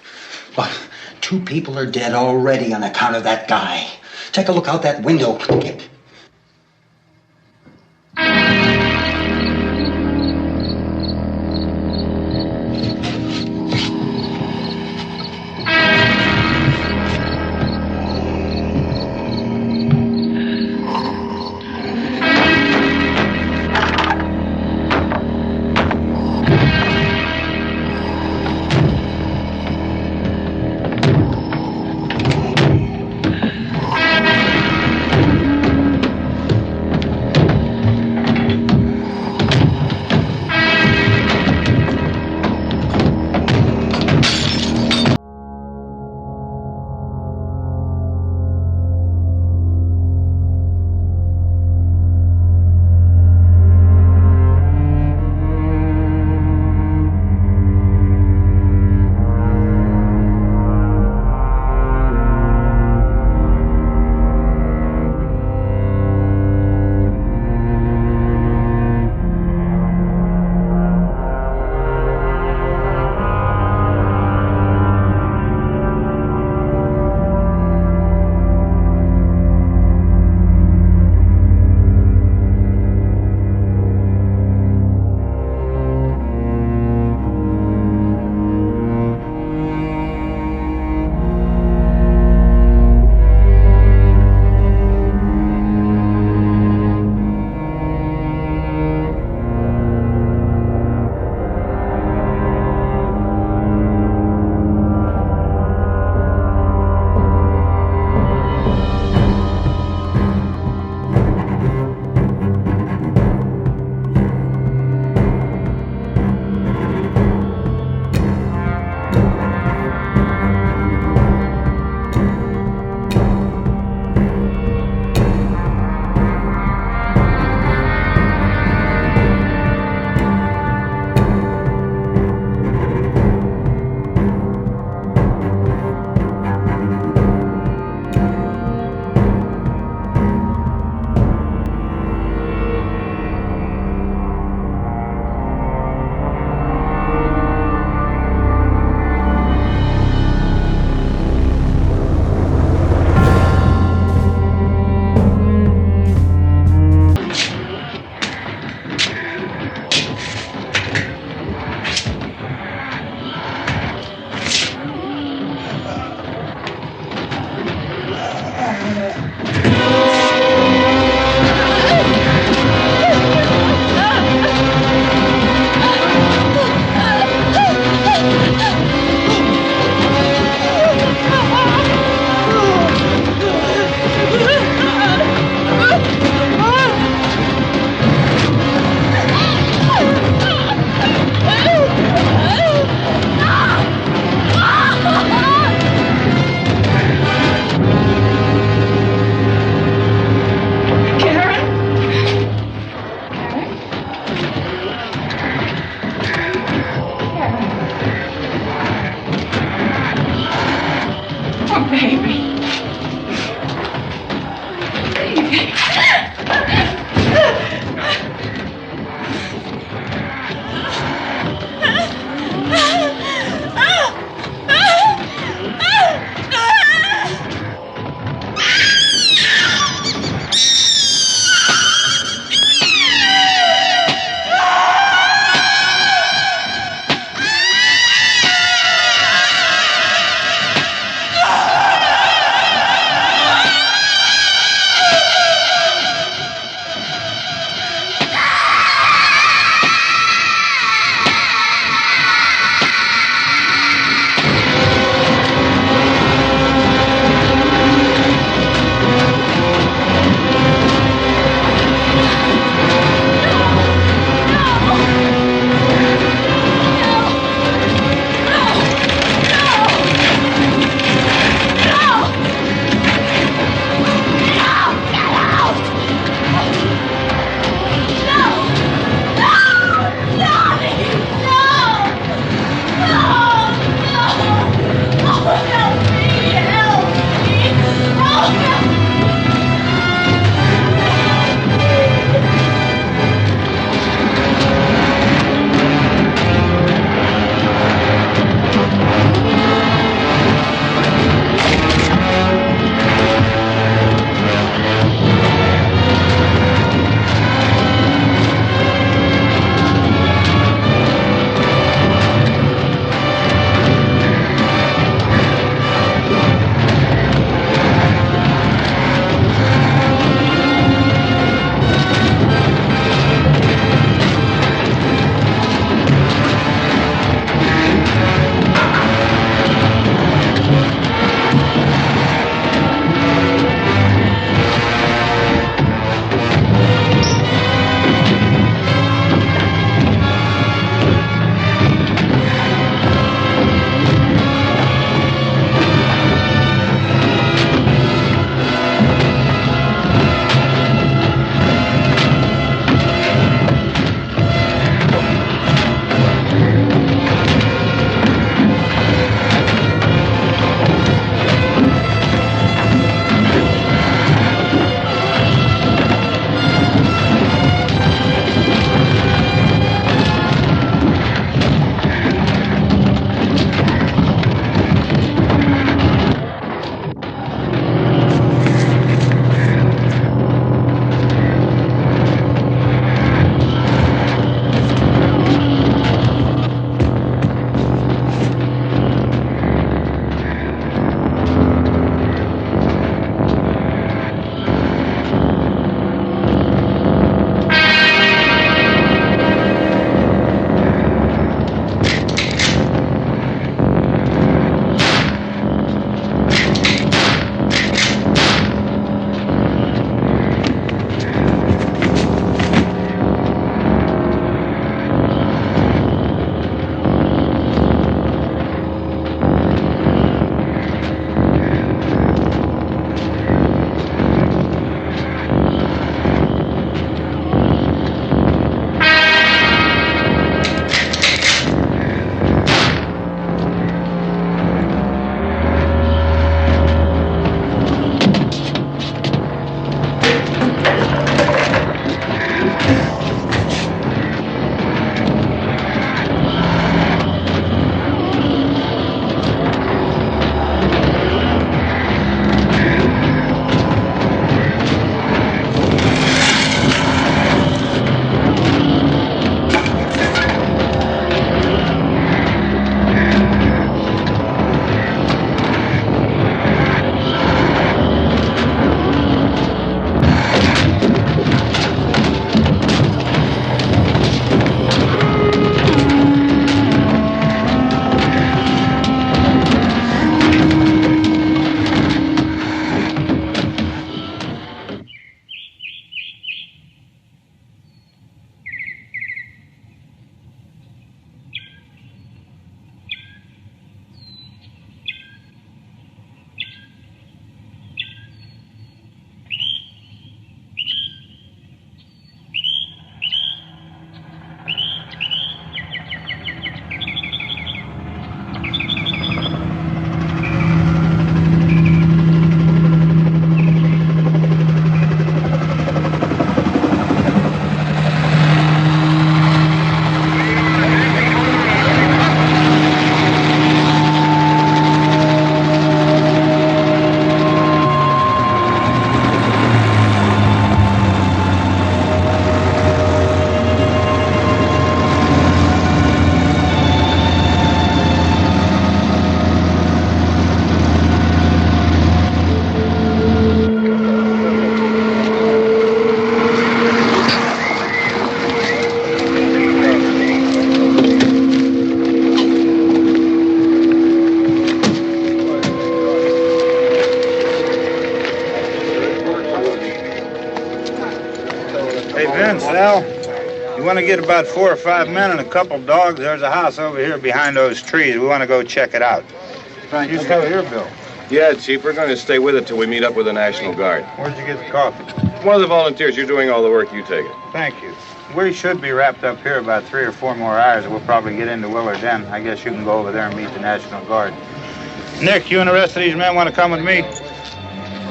Look, 2 people are dead already on account of that guy. Take a look out that window. Get... want to get about 4 or 5 men and a couple dogs. There's a house over here behind those trees. We want to go check it out. Right. You stay here, Bill. Yeah, Chief, we're going to stay with it till we meet up with the National Guard. Where'd you get the coffee? One of the volunteers. You're doing all the work. You take it. Thank you. We should be wrapped up here about 3 or 4 more hours. We'll probably get into Willard then. I guess you can go over there and meet the National Guard. Nick, you and the rest of these men want to come with me?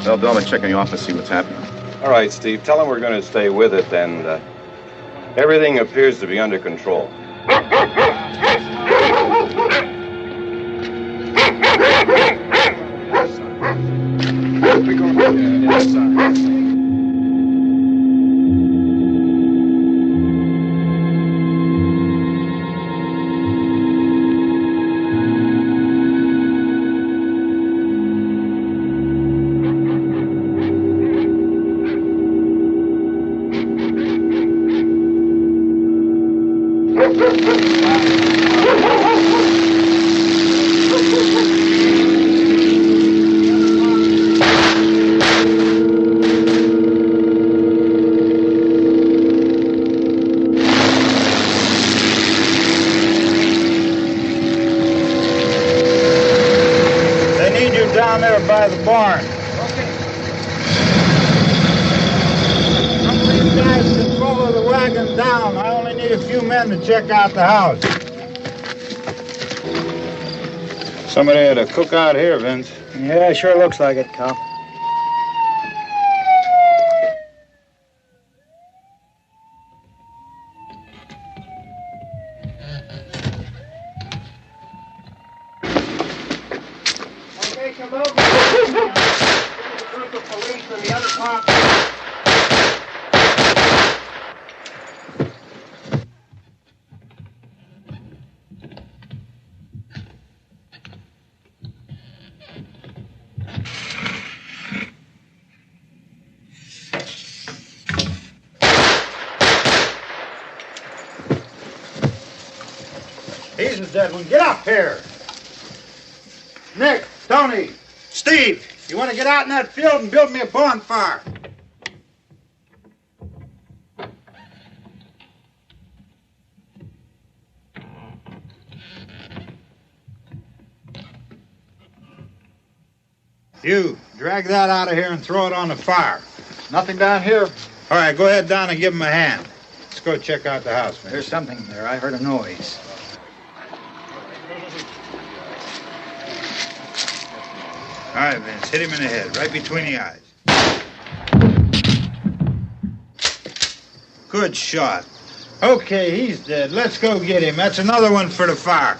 Well, Bill, let's check in the office, see what's happening. All right, Steve. Tell them we're going to stay with it, and everything appears to be under control. Down there by the barn. Okay. Some of these guys can follow the wagon down. I only need a few men to check out the house. Somebody had a cookout here, Vince. Yeah, sure looks like it, Cop. He's a dead one. Get up here. Nick, Tony, Steve, you want to get out in that field and build me a bonfire? You, drag that out of here and throw it on the fire. Nothing down here. All right, go ahead down and give him a hand. Let's go check out the house, man. There's something there. I heard a noise. All right, Vince, hit him in the head, right between the eyes. Good shot. Okay, he's dead. Let's go get him. That's another one for the fire.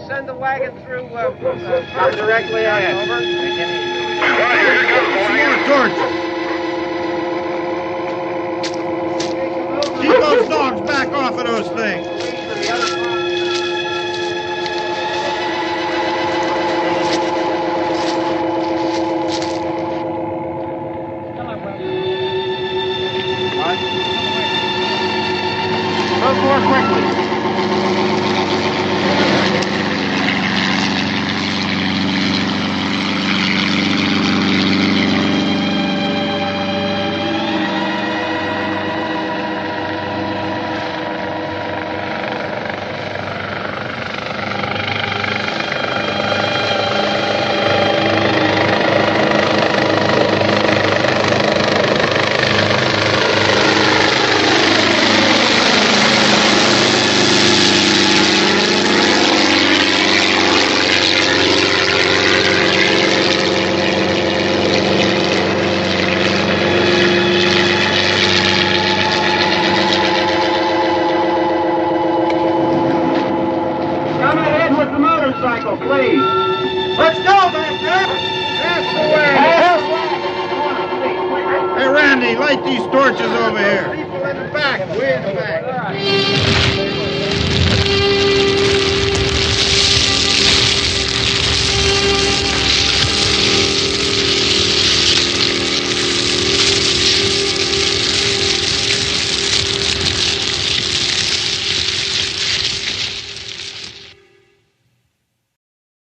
Send the wagon through directly ahead. Over. More torches. Keep those dogs back off of those things. Move more quickly. Please. Let's go back there. That's the way. Hey, Randy, light these torches over here. People in the back, way in the back.